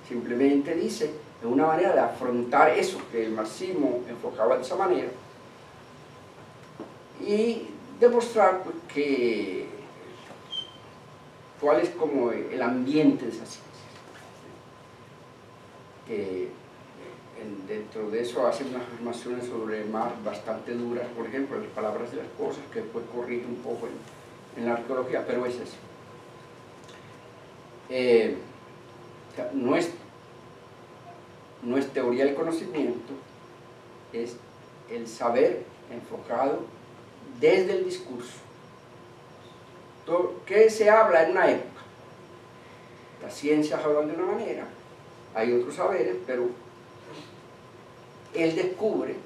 simplemente dice, es una manera de afrontar eso que el marxismo enfocaba de esa manera y demostrar pues, cuál es como el ambiente de esas ciencias. Dentro de eso hace unas afirmaciones sobre Marx bastante duras, por ejemplo, las palabras de las cosas, que después corrige un poco en la arqueología, pero es eso. O sea, no es teoría del conocimiento, es el saber enfocado desde el discurso. ¿Qué se habla en una época? Las ciencias hablan de una manera, hay otros saberes, pero él descubre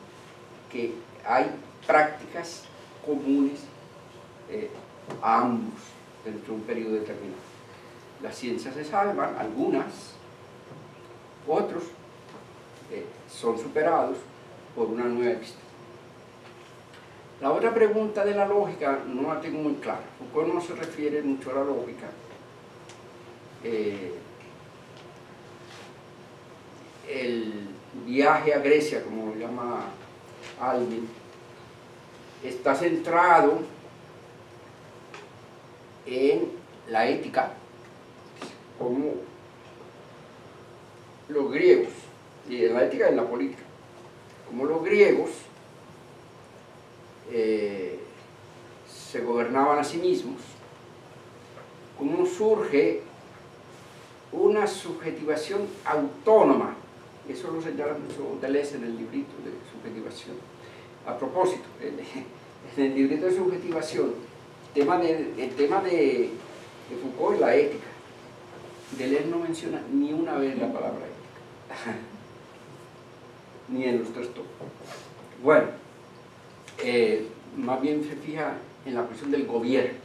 que hay prácticas comunes a ambos dentro de un periodo determinado. Las ciencias se salvan, algunas, otros son superados por una nueva epistemología. La otra pregunta de la lógica no la tengo muy clara. Foucault no se refiere mucho a la lógica. El viaje a Grecia, como lo llama Alvin, está centrado en la ética, como los griegos, y en la ética y en la política, como los griegos se gobernaban a sí mismos, cómo surge una subjetivación autónoma. Eso lo señala mucho Deleuze en el librito de subjetivación. A propósito, en el librito de subjetivación, el tema de Foucault es la ética. Deleuze no menciona ni una vez la palabra ética, ni en los tres tomos. Bueno, más bien se fija en la cuestión del gobierno.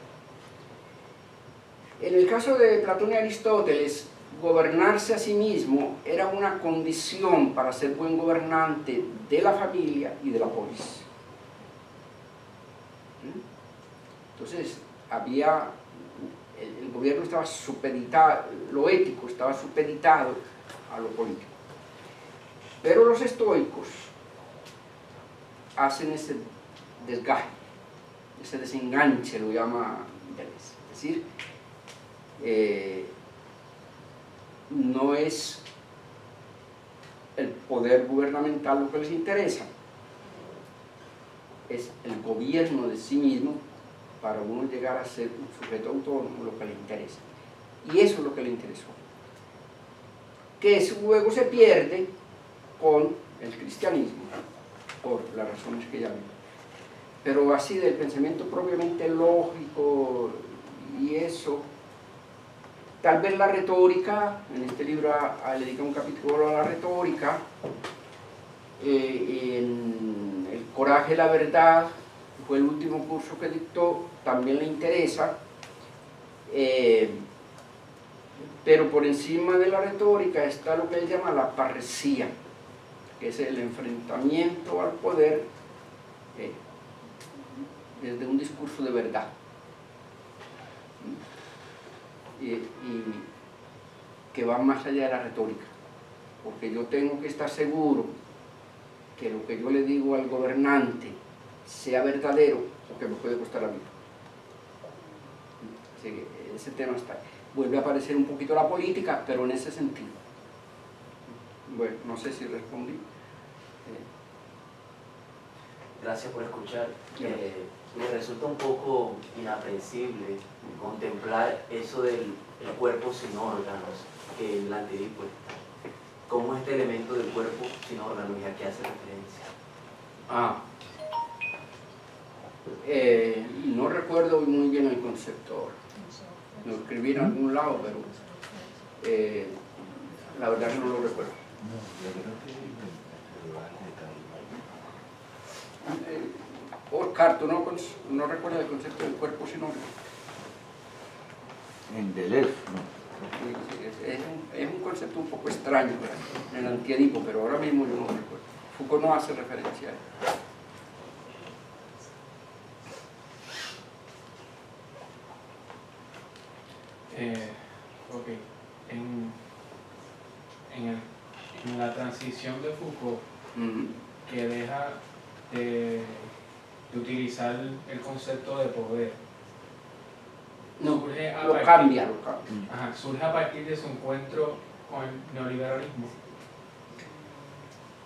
En el caso de Platón y Aristóteles, gobernarse a sí mismo era una condición para ser buen gobernante de la familia y de la polis. Entonces, el gobierno estaba supeditado, lo ético estaba supeditado a lo político. Pero los estoicos hacen ese desgaje, ese desenganche, lo llama Deleuze. Es decir, no es el poder gubernamental lo que les interesa, es el gobierno de sí mismo para uno llegar a ser un sujeto autónomo, lo que le interesa. Y eso es lo que le interesó. Que eso luego se pierde con el cristianismo, por las razones que ya vimos. Pero así del pensamiento propiamente lógico y eso, tal vez la retórica, en este libro le dedica un capítulo a la retórica, en El coraje y la verdad, fue el último curso que dictó, también le interesa, pero por encima de la retórica está lo que él llama la parresía, que es el enfrentamiento al poder desde un discurso de verdad. Y que va más allá de la retórica, porque yo tengo que estar seguro que lo que yo le digo al gobernante sea verdadero, o que me puede costar la vida. Así que ese tema está. Vuelve a aparecer un poquito la política, pero en ese sentido. Bueno, no sé si respondí. Gracias por escuchar. Me resulta un poco inaprehensible contemplar eso del cuerpo sin órganos que en la Antidipo está. ¿Cómo este elemento del cuerpo sin órganos y a qué hace referencia? No recuerdo muy bien el concepto ahora. Lo escribí en algún lado, pero la verdad que no lo recuerdo. Oscar, ¿tú no recuerdas el concepto del cuerpo sin órganos? En Deleuze, no. Es un concepto un poco extraño en el Antiedipo, pero ahora mismo yo no lo recuerdo. Foucault no hace referencia a él. Ok, en la transición de Foucault, que deja de utilizar el concepto de poder, No, surge a lo partir- cambia. Ajá, surge a partir de su encuentro con el neoliberalismo.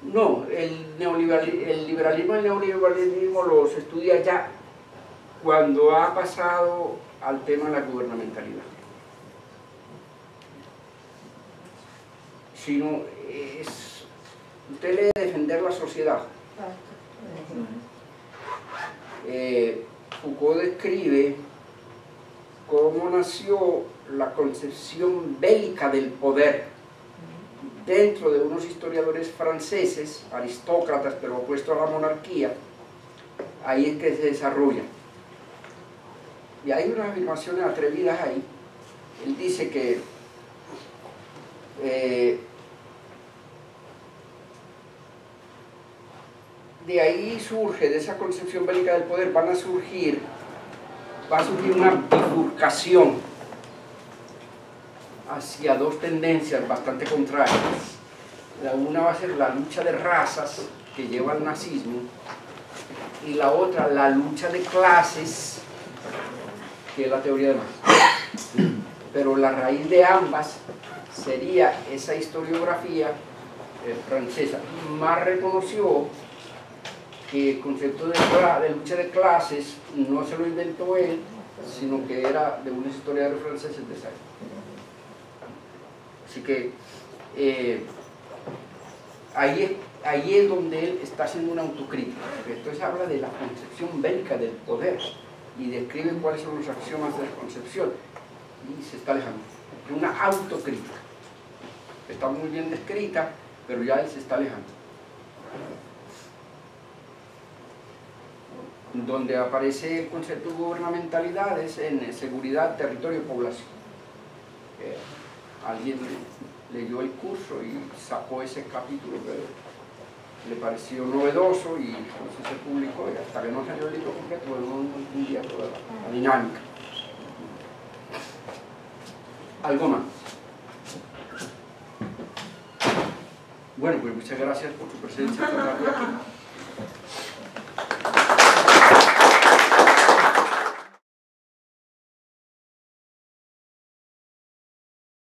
No, el liberalismo y el neoliberalismo los estudia ya cuando ha pasado al tema de la gubernamentalidad. Sino usted lee defender la sociedad. Foucault describe cómo nació la concepción bélica del poder dentro de unos historiadores franceses, aristócratas, pero opuestos a la monarquía. Ahí es que se desarrolla. Y hay unas afirmaciones atrevidas ahí. Él dice que de ahí surge, de esa concepción bélica del poder, va a surgir una bifurcación hacia dos tendencias bastante contrarias. La una va a ser la lucha de razas que lleva al nazismo, y la otra la lucha de clases, que es la teoría de Marx. Pero la raíz de ambas sería esa historiografía francesa. Marx reconoció que el concepto de lucha de clases no se lo inventó él, sino que era de unos historiadores franceses de esa época. Así que ahí es donde él está haciendo una autocrítica, porque entonces habla de la concepción bélica del poder y describe cuáles son los axiomas de la concepción, y se está alejando. Es una autocrítica. Está muy bien descrita, pero ya él se está alejando. Donde aparece el concepto de gubernamentalidades en seguridad, territorio y población. Alguien leyó el curso y sacó ese capítulo que le pareció novedoso y entonces se publicó, y hasta que no salió el libro completo, no entendía toda la dinámica. ¿Algo más? Bueno, pues muchas gracias por su presencia esta tarde aquí.